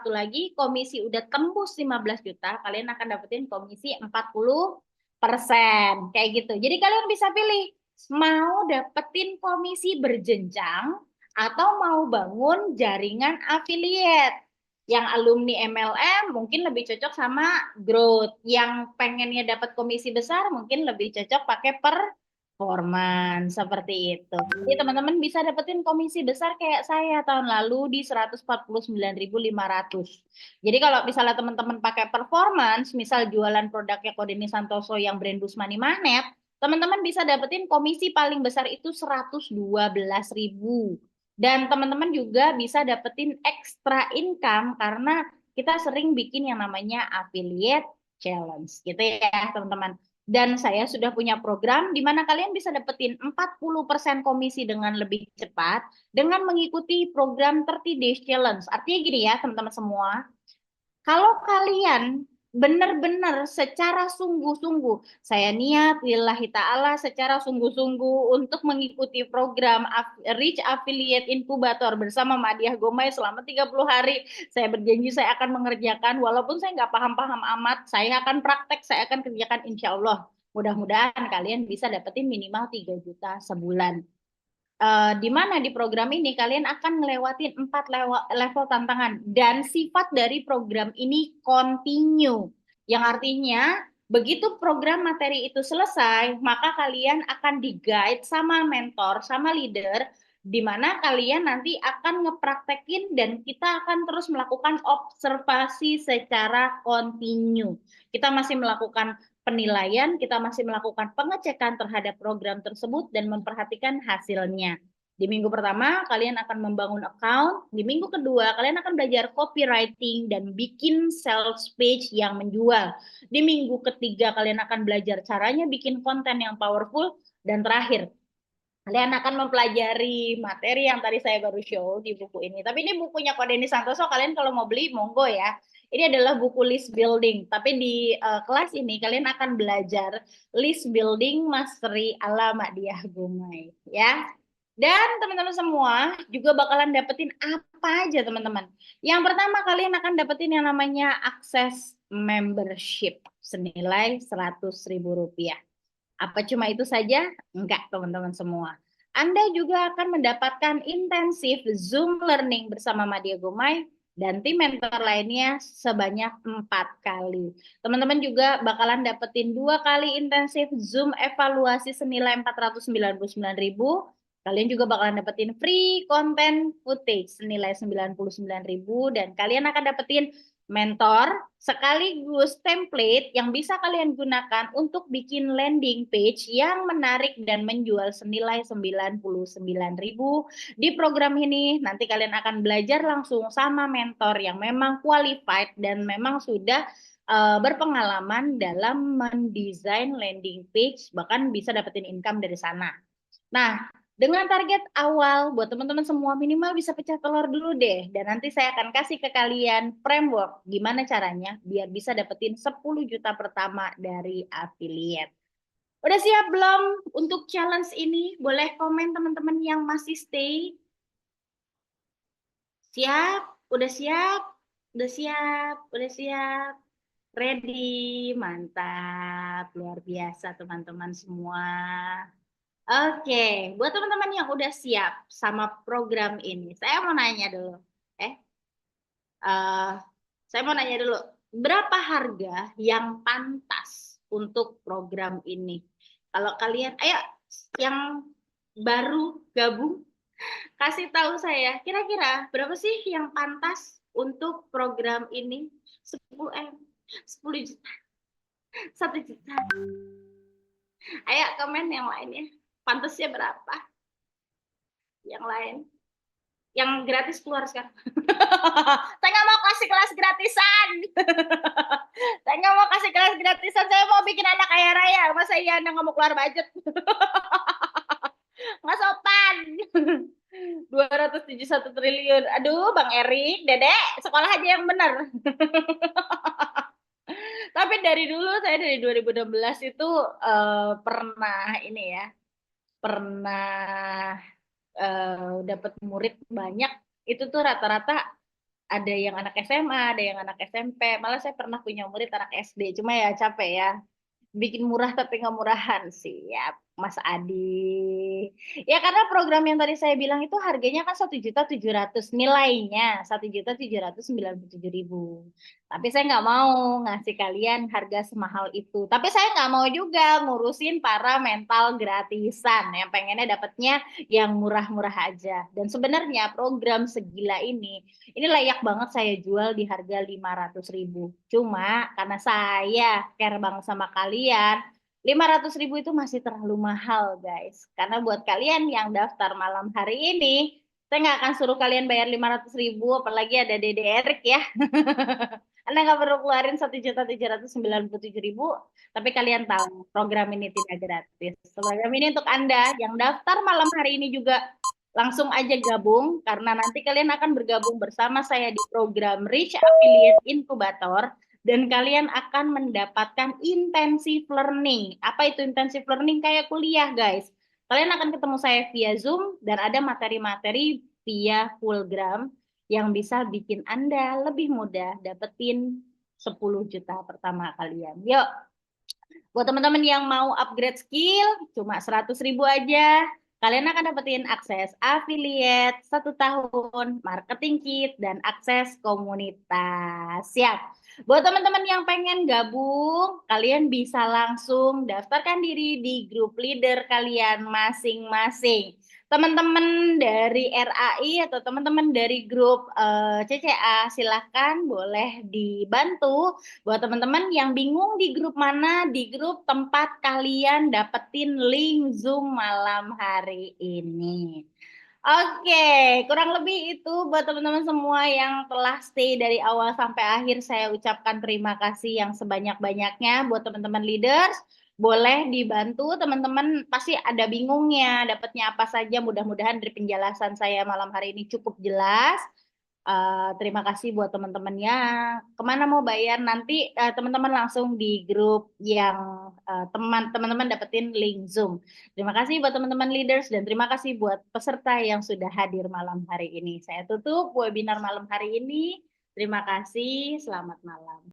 lagi, komisi udah tembus 15 juta, kalian akan dapetin komisi 40%. Kayak gitu. Jadi kalian bisa pilih, mau dapetin komisi berjenjang, atau mau bangun jaringan affiliate. Yang alumni MLM mungkin lebih cocok sama growth. Yang pengennya dapat komisi besar mungkin lebih cocok pakai performance seperti itu. Jadi teman-teman bisa dapetin komisi besar kayak saya tahun lalu di 149.500. Jadi kalau misalnya teman-teman pakai performance, misal jualan produknya Kodini Santoso yang brand Money Magnet, teman-teman bisa dapetin komisi paling besar itu 112.000. Dan teman-teman juga bisa dapetin extra income karena kita sering bikin yang namanya affiliate challenge gitu ya teman-teman. Dan saya sudah punya program di mana kalian bisa dapetin 40% komisi dengan lebih cepat dengan mengikuti program 30 Days Challenge. Artinya gini ya teman-teman semua, kalau kalian benar-benar secara sungguh-sungguh, saya niat lillahi ta'ala secara sungguh-sungguh untuk mengikuti program Rich Affiliate Incubator bersama Madiah Gomay selama 30 hari. Saya berjanji saya akan mengerjakan, walaupun saya nggak paham-paham amat, saya akan praktek, saya akan kerjakan insya Allah. Mudah-mudahan kalian bisa dapetin minimal 3 juta sebulan. Di mana di program ini kalian akan ngelewatin 4 level tantangan dan sifat dari program ini continue, yang artinya begitu program materi itu selesai maka kalian akan di-guide sama mentor sama leader di mana kalian nanti akan ngepraktekin dan kita akan terus melakukan observasi secara continue. Kita masih melakukan penilaian, kita masih melakukan pengecekan terhadap program tersebut dan memperhatikan hasilnya. Di minggu pertama, kalian akan membangun account. Di minggu kedua, kalian akan belajar copywriting dan bikin sales page yang menjual. Di minggu ketiga, kalian akan belajar caranya bikin konten yang powerful. Dan terakhir, kalian akan mempelajari materi yang tadi saya baru show di buku ini. Tapi ini bukunya Kodeni Santoso, kalian kalau mau beli, monggo ya. Ini adalah buku list building. Tapi di kelas ini kalian akan belajar list building mastery ala Madiah Gumay. Ya. Dan teman-teman semua juga bakalan dapetin apa aja teman-teman. Yang pertama kalian akan dapetin yang namanya akses membership senilai Rp100.000. Apa cuma itu saja? Enggak teman-teman semua. Anda juga akan mendapatkan intensif Zoom learning bersama Madia Gomay dan tim mentor lainnya sebanyak 4 kali. Teman-teman juga bakalan dapetin 2 kali intensif Zoom evaluasi senilai Rp499.000. Kalian juga bakalan dapetin free content footage senilai Rp99.000 dan kalian akan dapetin mentor sekaligus template yang bisa kalian gunakan untuk bikin landing page yang menarik dan menjual senilai Rp99.000. Di program ini nanti kalian akan belajar langsung sama mentor yang memang qualified dan memang sudah berpengalaman dalam mendesain landing page, bahkan bisa dapetin income dari sana. Nah, dengan target awal buat teman-teman semua minimal bisa pecah telur dulu deh. Dan nanti saya akan kasih ke kalian framework gimana caranya biar bisa dapetin 10 juta pertama dari affiliate. Udah siap belum untuk challenge ini? Boleh komen teman-teman yang masih stay. Siap? Udah siap? Udah siap? Udah siap? Ready? Mantap. Luar biasa teman-teman semua. Oke, buat teman-teman yang udah siap sama program ini, saya mau nanya dulu. Eh, eh, saya mau nanya dulu, berapa harga yang pantas untuk program ini? Kalau kalian, ayo yang baru gabung, kasih tahu saya, kira-kira berapa sih yang pantas untuk program ini? 10 M, 10 juta, 1 juta. Ayo komen yang lainnya, pantasnya berapa? Yang lain. Yang gratis keluar sekarang. Saya nggak mau kasih kelas gratisan. Saya nggak mau kasih kelas gratisan. Saya mau bikin anak kaya raya. Masa iya Anda nggak mau keluar budget? Nggak sopan. 271 triliun. Aduh, Bang Erik, Dedek, sekolah aja yang benar. Tapi dari dulu, saya dari 2016 itu pernah ini ya, pernah dapat murid banyak. Itu tuh rata-rata ada yang anak SMA, ada yang anak SMP. Malah saya pernah punya murid anak SD. Cuma ya capek ya. Bikin murah tapi nggak murahan. Siap. Mas Adi. Ya karena program yang tadi saya bilang itu harganya kan 1.700.000 nilainya 1.797.000. Tapi saya nggak mau ngasih kalian harga semahal itu. Tapi saya nggak mau juga ngurusin para mental gratisan yang pengennya dapatnya yang murah-murah aja. Dan sebenarnya program segila ini layak banget saya jual di harga 500.000. Cuma karena saya care banget sama kalian, 500.000 itu masih terlalu mahal, guys. Karena buat kalian yang daftar malam hari ini, saya nggak akan suruh kalian bayar 500.000, apalagi ada Dede Erik ya. Anda nggak perlu keluarin 1.797.000, tapi kalian tahu program ini tidak gratis. Program ini untuk Anda yang daftar malam hari ini juga langsung aja gabung, karena nanti kalian akan bergabung bersama saya di program Rich Affiliate Incubator, dan kalian akan mendapatkan intensive learning. Apa itu intensive learning? Kayak kuliah, guys. Kalian akan ketemu saya via Zoom dan ada materi-materi via Fullgram yang bisa bikin Anda lebih mudah dapetin 10 juta pertama kalian. Yuk, buat teman-teman yang mau upgrade skill, cuma 100.000 aja. Kalian akan dapetin akses affiliate 1 tahun, marketing kit, dan akses komunitas. Siap. Buat teman-teman yang pengen gabung, kalian bisa langsung daftarkan diri di grup leader kalian masing-masing. Teman-teman dari RAI atau teman-teman dari grup CCA, silahkan boleh dibantu. Buat teman-teman yang bingung di grup mana, di grup tempat kalian dapetin link Zoom malam hari ini. Oke, kurang lebih itu buat teman-teman semua yang telah stay dari awal sampai akhir. Saya ucapkan terima kasih yang sebanyak-banyaknya buat teman-teman leaders. Boleh dibantu, teman-teman pasti ada bingungnya, dapatnya apa saja. Mudah-mudahan dari penjelasan saya malam hari ini cukup jelas. Terima kasih buat teman-temannya. Kemana mau bayar nanti teman-teman langsung di grup yang teman-teman dapetin link Zoom. Terima kasih buat teman-teman leaders dan terima kasih buat peserta yang sudah hadir malam hari ini. Saya tutup webinar malam hari ini. Terima kasih, selamat malam.